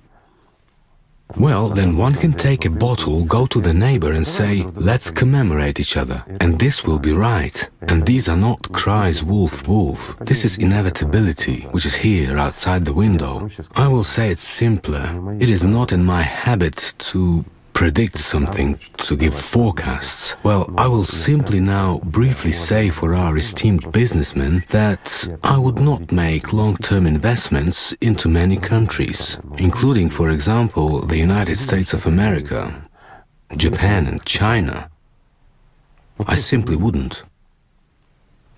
Well, then one can take a bottle, go to the neighbor and say, let's commemorate each other. And this will be right. And these are not cries, wolf, wolf. This is inevitability, which is here outside the window. I will say it simpler. It is not in my habit to predict something, to give forecasts. Well, I will simply now briefly say for our esteemed businessmen that I would not make long-term investments into many countries, including, for example, the United States of America, Japan and China. I simply wouldn't.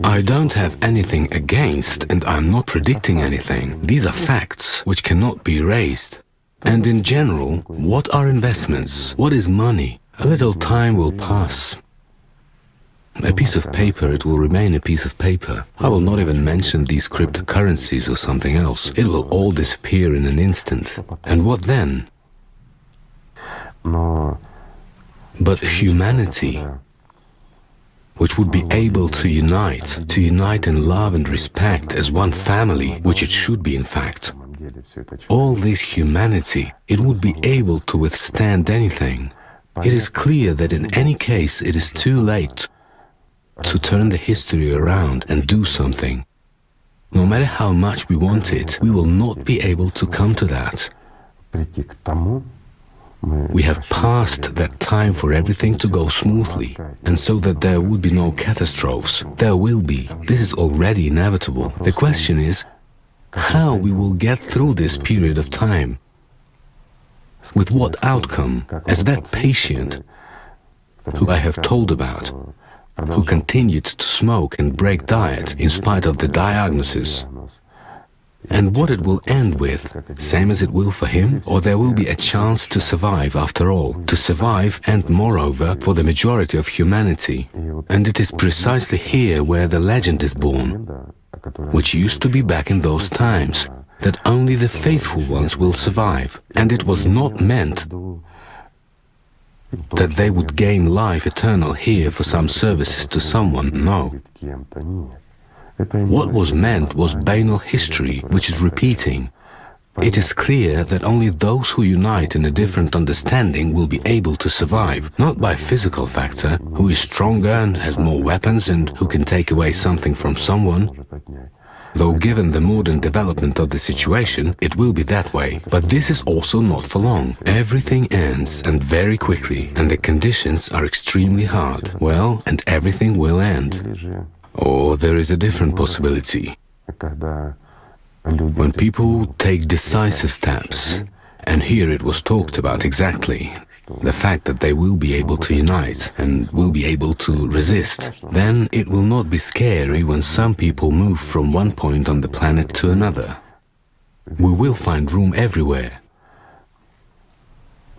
I don't have anything against, and I'm not predicting anything. These are facts which cannot be erased. And in general, what are investments? What is money? A little time will pass. A piece of paper, it will remain a piece of paper. I will not even mention these cryptocurrencies or something else. It will all disappear in an instant. And what then? But humanity, which would be able to unite in love and respect as one family, which it should be in fact, all this humanity, it would be able to withstand anything. It is clear that in any case it is too late to turn the history around and do something. No matter how much we want it, we will not be able to come to that. We have passed that time for everything to go smoothly, and so that there would be no catastrophes. There will be. This is already inevitable. The question is how we will get through this period of time. With what outcome? As that patient who I have told about, who continued to smoke and break diet in spite of the diagnosis. And what it will end with, same as it will for him, or there will be a chance to survive after all, to survive and moreover for the majority of humanity. And it is precisely here where the legend is born, which used to be back in those times, that only the faithful ones will survive. And it was not meant that they would gain life eternal here for some services to someone, no. What was meant was banal history, which is repeating. It is clear that only those who unite in a different understanding will be able to survive, not by physical factor, who is stronger and has more weapons and who can take away something from someone. Though given the modern development of the situation, it will be that way. But this is also not for long. Everything ends, and very quickly, and the conditions are extremely hard. Well, and everything will end. Or there is a different possibility. When people take decisive steps, and here it was talked about exactly, the fact that they will be able to unite and will be able to resist, then it will not be scary when some people move from one point on the planet to another. We will find room everywhere.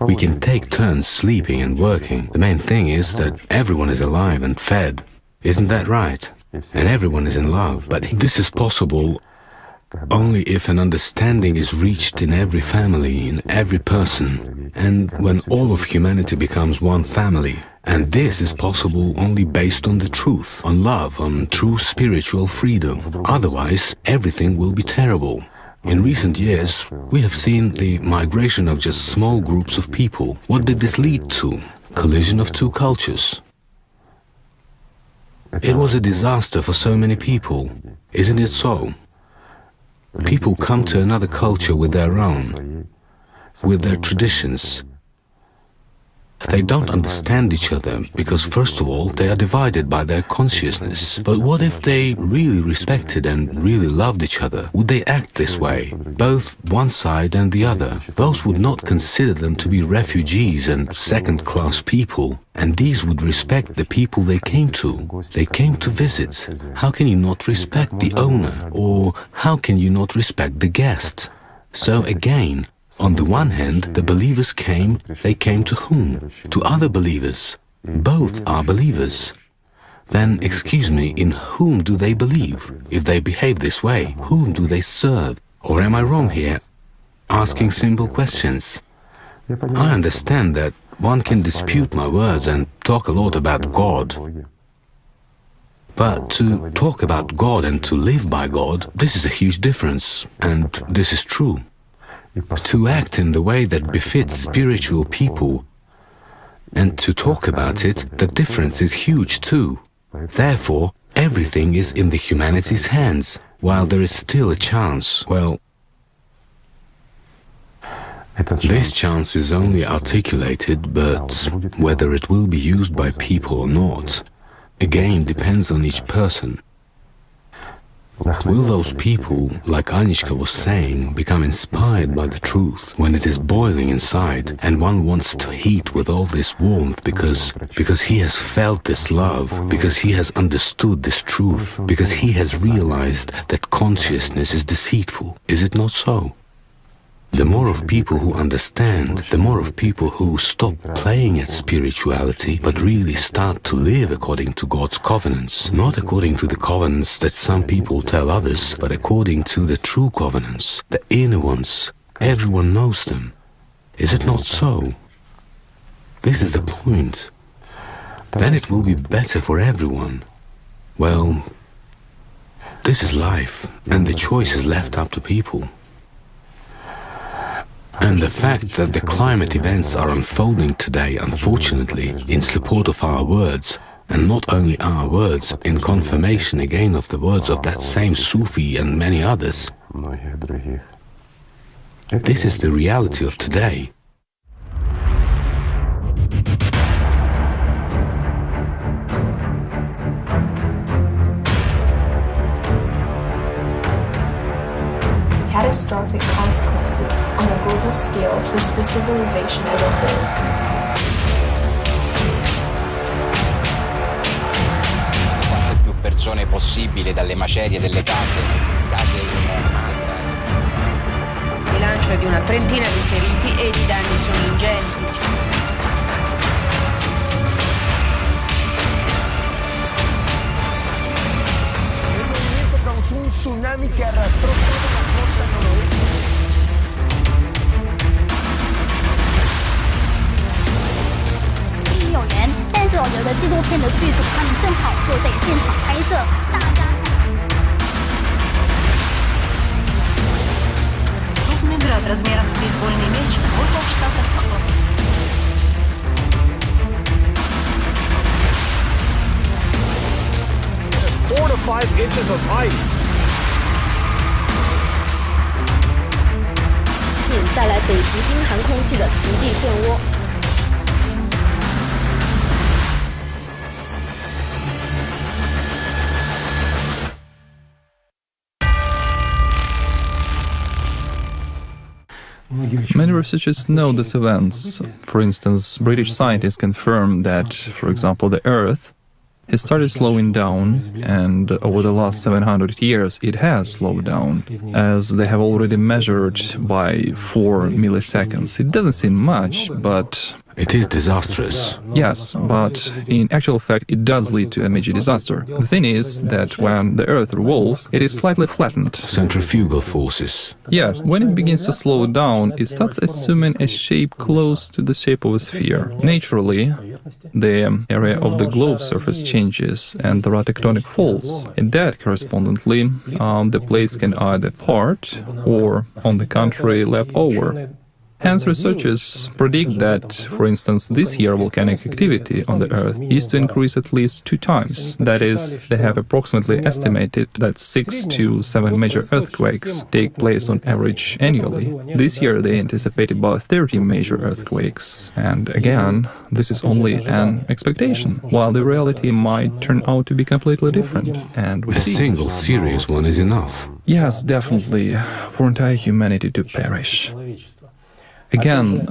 We can take turns sleeping and working. The main thing is that everyone is alive and fed. Isn't that right? And everyone is in love. But this is possible only if an understanding is reached in every family, in every person, and when all of humanity becomes one family. And this is possible only based on the truth, on love, on true spiritual freedom. Otherwise, everything will be terrible. In recent years, we have seen the migration of just small groups of people. What did this lead to? Collision of two cultures. It was a disaster for so many people. Isn't it so? People come to another culture with their own, with their traditions. They don't understand each other because, first of all, they are divided by their consciousness. But what if they really respected and really loved each other? Would they act this way, both one side and the other? Those would not consider them to be refugees and second-class people, and these would respect the people they came to. They came to visit. How can you not respect the owner? Or how can you not respect the guest? So again, on the one hand, the believers came, they came to whom? To other believers. Both are believers. Then, excuse me, in whom do they believe? If they behave this way, whom do they serve? Or am I wrong here? Asking simple questions. I understand that one can dispute my words and talk a lot about God. But to talk about God and to live by God, this is a huge difference, and this is true. To act in the way that befits spiritual people and to talk about it, the difference is huge too. Therefore, everything is in the humanity's hands, while there is still a chance. Well, this chance is only articulated, but whether it will be used by people or not, again depends on each person. Will those people, like Anishka was saying, become inspired by the truth when it is boiling inside and one wants to heat with all this warmth because he has felt this love, because he has understood this truth, because he has realized that consciousness is deceitful? Is it not so? The more of people who understand, the more of people who stop playing at spirituality, but really start to live according to God's covenants, not according to the covenants that some people tell others, but according to the true covenants, the inner ones. Everyone knows them. Is it not so? This is the point. Then it will be better for everyone. Well, this is life, and the choice is left up to people. And the fact that the climate events are unfolding today, unfortunately, in support of our words, and not only our words, in confirmation again of the words of that same Sufi and many others. This is the reality of today. Catastrophic consequences on a global scale for civilization as a whole. Quante più persone possibile dalle macerie delle case Bilancio di una trentina di feriti e i danni sono ingenti. Un tsunami que arrastró toda la costa noroeste. 有人，但是有的纪录片的剧组，他们正好坐在现场拍摄，大家。Крупный град размером с бейсбольный мяч выпал в штат Ohio. 4 to 5 inches of ice. 并带来北极冰寒空气的极地漩涡。Many researchers know these events. For instance, British scientists confirm that, for example, the Earth has started slowing down, and over the last 700 years it has slowed down, as they have already measured by 4 milliseconds. It doesn't seem much, but it is disastrous. Yes, but in actual fact it does lead to a major disaster. The thing is that when the Earth revolves, it is slightly flattened. Centrifugal forces. Yes, when it begins to slow down, it starts assuming a shape close to the shape of a sphere. Naturally, the area of the globe surface changes and there are tectonic faults. And that correspondingly, the plates can either part or, on the contrary, lap over. Hence, researchers predict that, for instance, this year volcanic activity on the Earth is to increase at least 2 times. That is, they have approximately estimated that 6 to 7 major earthquakes take place on average annually. This year they anticipate about 30 major earthquakes. And again, this is only an expectation, while the reality might turn out to be completely different. And a single serious one is enough. Yes, definitely, for entire humanity to perish. Again,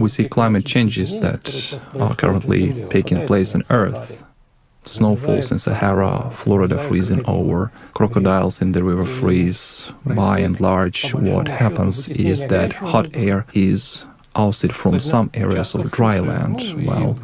we see climate changes that are currently taking place on Earth. Snowfalls in Sahara, Florida freezing over, crocodiles in the river freeze. By and large, what happens is that hot air is ousted from some areas of dry land,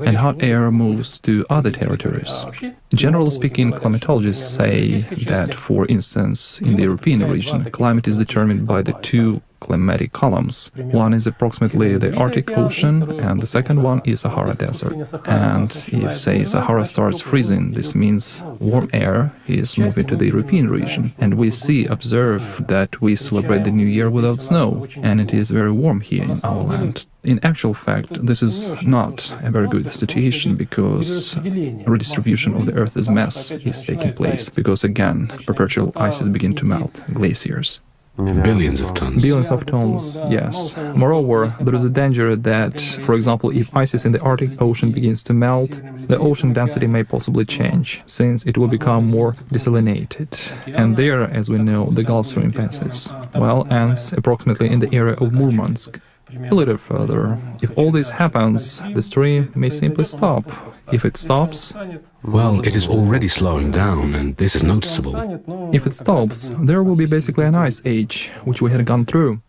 and hot air moves to other territories. Generally speaking, climatologists say that, for instance, in the European region, climate is determined by the 2 climatic columns. One is approximately the Arctic Ocean, and the second one is Sahara Desert. And if, say, Sahara starts freezing, this means warm air is moving to the European region. And we observe that we celebrate the New Year without snow, and it is very warm here in our land. In actual fact, this is not a very good situation, because redistribution of the Earth's mass is taking place, because again, perpetual ices begin to melt, glaciers. Billions of tons. Billions of tons, yes. Moreover, there is a danger that, for example, if ice in the Arctic Ocean begins to melt, the ocean density may possibly change, since it will become more desalinated. And there, as we know, the Gulf Stream passes. Ends approximately in the area of Murmansk. A little further, if all this happens, the stream may simply stop. If it stops... Well, it is already slowing down, and this is noticeable. If it stops, there will be basically an ice age, which we had gone through.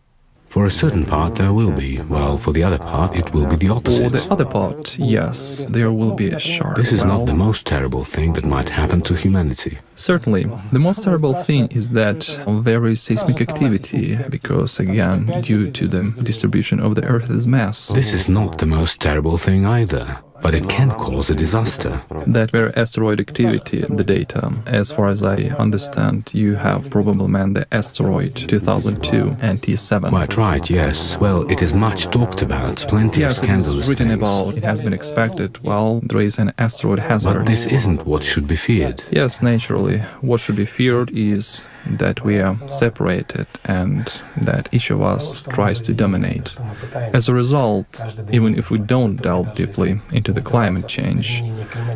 For a certain part there will be, while for the other part it will be the opposite. For the other part, yes, there will be a sharp... This is not the most terrible thing that might happen to humanity. Certainly. The most terrible thing is that very seismic activity, because, again, due to the distribution of the Earth's mass... This is not the most terrible thing either. but it can cause a disaster. That were asteroid activity, the data. As far as I understand, you have probably meant the asteroid 2002 and T7. Quite right, yes. Well, it is much talked about, plenty of scandalous it is written things. about, it has been expected. Well, there is an asteroid hazard. But this isn't what should be feared. Yes, naturally. What should be feared is that we are separated and that each of us tries to dominate. As a result, even if we don't delve deeply into the climate change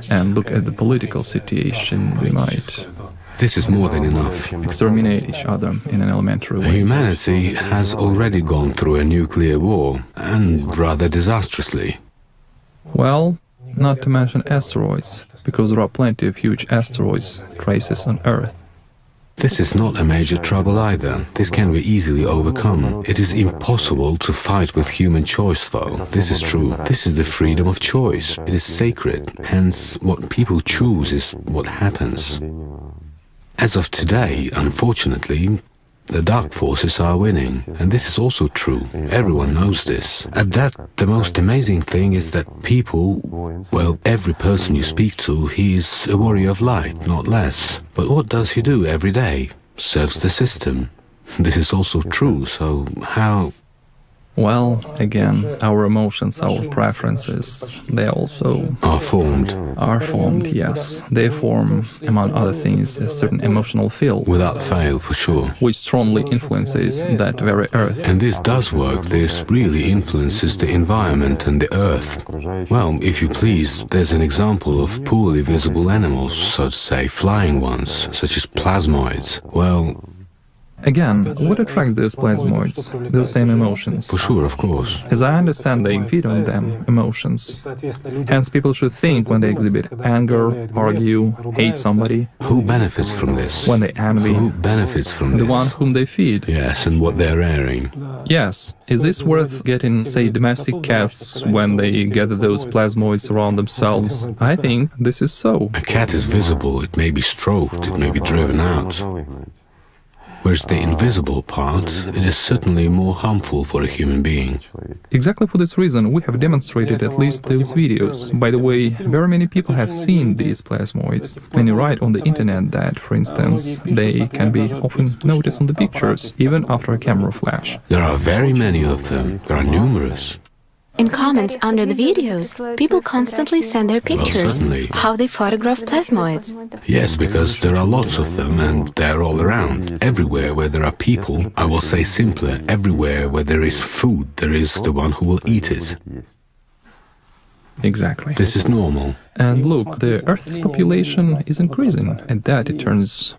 and look at the political situation, we might This is more than enough. exterminate each other in an elementary way. Humanity has already gone through a nuclear war, and rather disastrously. Well, not to mention asteroids, because there are plenty of huge asteroids traces on Earth. This is not a major trouble either. This can be easily overcome. It is impossible to fight with human choice, though. This is true. This is the freedom of choice. It is sacred. Hence, what people choose is what happens. As of today, unfortunately, the dark forces are winning, and this is also true. Everyone knows this. At that, the most amazing thing is that people, well, every person you speak to, he is a warrior of light, not less. But what does he do every day? Serves the system. This is also true, so how... Well, again, our emotions, our preferences, they also are formed. Are formed, yes. They form, among other things, a certain emotional field. Without fail, for sure. Which strongly influences that very earth. And this does work. This really influences the environment and the earth. Well, if you please, there's an example of poorly visible animals, so to say, flying ones, such as plasmoids. Well... Again, what attracts those plasmoids? Those same emotions. For sure, of course. As I understand, they feed on them, emotions. Hence, people should think when they exhibit anger, argue, hate somebody. Who benefits from this? When they envy. Who benefits from this? The one whom they feed. Yes, and what they're airing. Yes. Is this worth getting, say, domestic cats when they gather those plasmoids around themselves? I think this is so. A cat is visible. It may be stroked. It may be driven out. Whereas the invisible part, it is certainly more harmful for a human being. Exactly for this reason, we have demonstrated at least those videos. By the way, very many people have seen these plasmoids. Many write on the internet that, for instance, they can be often noticed on the pictures, even after a camera flash. There are very many of them. There are numerous. In comments under the videos, people constantly send their pictures, how they photograph plasmoids. Yes, because there are lots of them and they're all around. Everywhere where there are people, I will say simpler, everywhere where there is food, there is the one who will eat it. Exactly. This is normal. And look, the Earth's population is increasing, and that it turns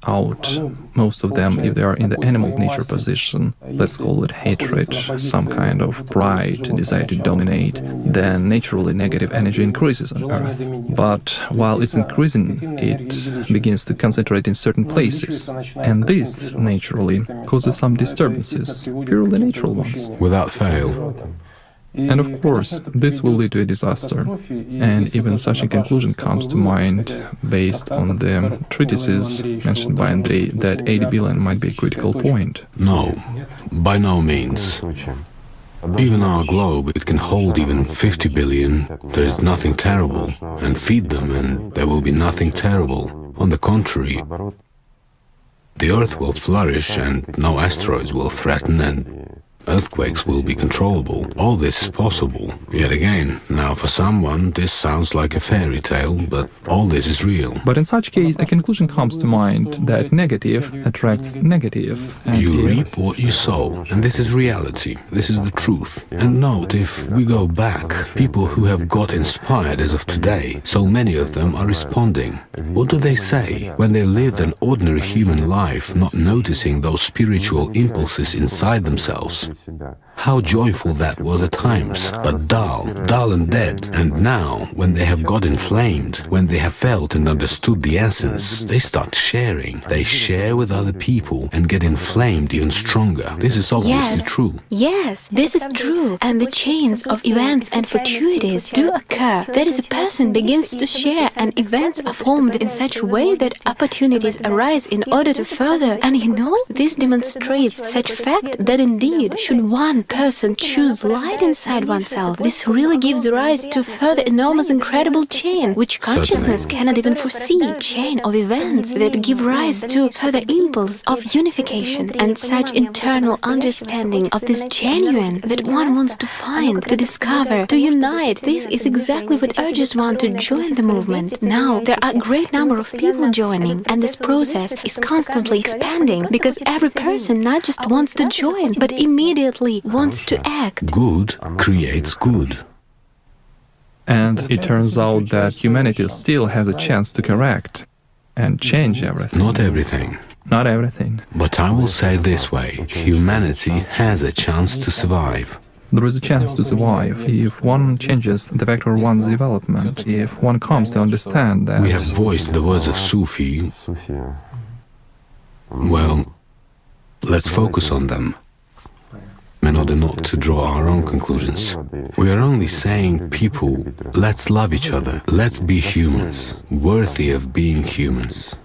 out, most of them, if they are in the animal nature position, let's call it hatred, some kind of pride, desire to dominate, then naturally negative energy increases on Earth. But while it's increasing, it begins to concentrate in certain places, and this naturally causes some disturbances, purely natural ones. Without fail. And of course, this will lead to a disaster. And even such a conclusion comes to mind based on the treatises mentioned by Andrei that 80 billion might be a critical point. No, by no means. Even our globe, it can hold even 50 billion. There is nothing terrible. And feed them and there will be nothing terrible. On the contrary, the Earth will flourish and no asteroids will threaten and earthquakes will be controllable. All this is possible. Yet again, now for someone this sounds like a fairy tale, but all this is real. But in such case, a conclusion comes to mind that negative attracts negative. You reap what you sow, and this is reality. This is the truth. And note, if we go back, people who have got inspired as of today, so many of them are responding. What do they say when they lived an ordinary human life, not noticing those spiritual impulses inside themselves? How joyful that was at times, but dull and dead. And now, when they have got inflamed, when they have felt and understood the essence, they start sharing. They share with other people and get inflamed even stronger. This is obviously true. Yes, this is true. And the chains of events and fortuities do occur. That is, a person begins to share and events are formed in such a way that opportunities arise in order to further. And you know, this demonstrates such fact that indeed should one person choose light inside oneself, this really gives rise to a further enormous incredible chain, which consciousness cannot even foresee, chain of events that give rise to further impulse of unification and such internal understanding of this genuine that one wants to find, to discover, to unite. This is exactly what urges one to join the movement. Now, there are a great number of people joining, and this process is constantly expanding because every person not just wants to join, but immediately wants to act. Good creates good. And it turns out that humanity still has a chance to correct and change everything. Not everything. Not everything. But I will say this way, humanity has a chance to survive. There is a chance to survive if one changes the vector of one's development, if one comes to understand that... We have voiced the words of Sufi. Well, let's focus on them, in order not to draw our own conclusions. We are only saying, people, let's love each other, let's be humans, worthy of being humans.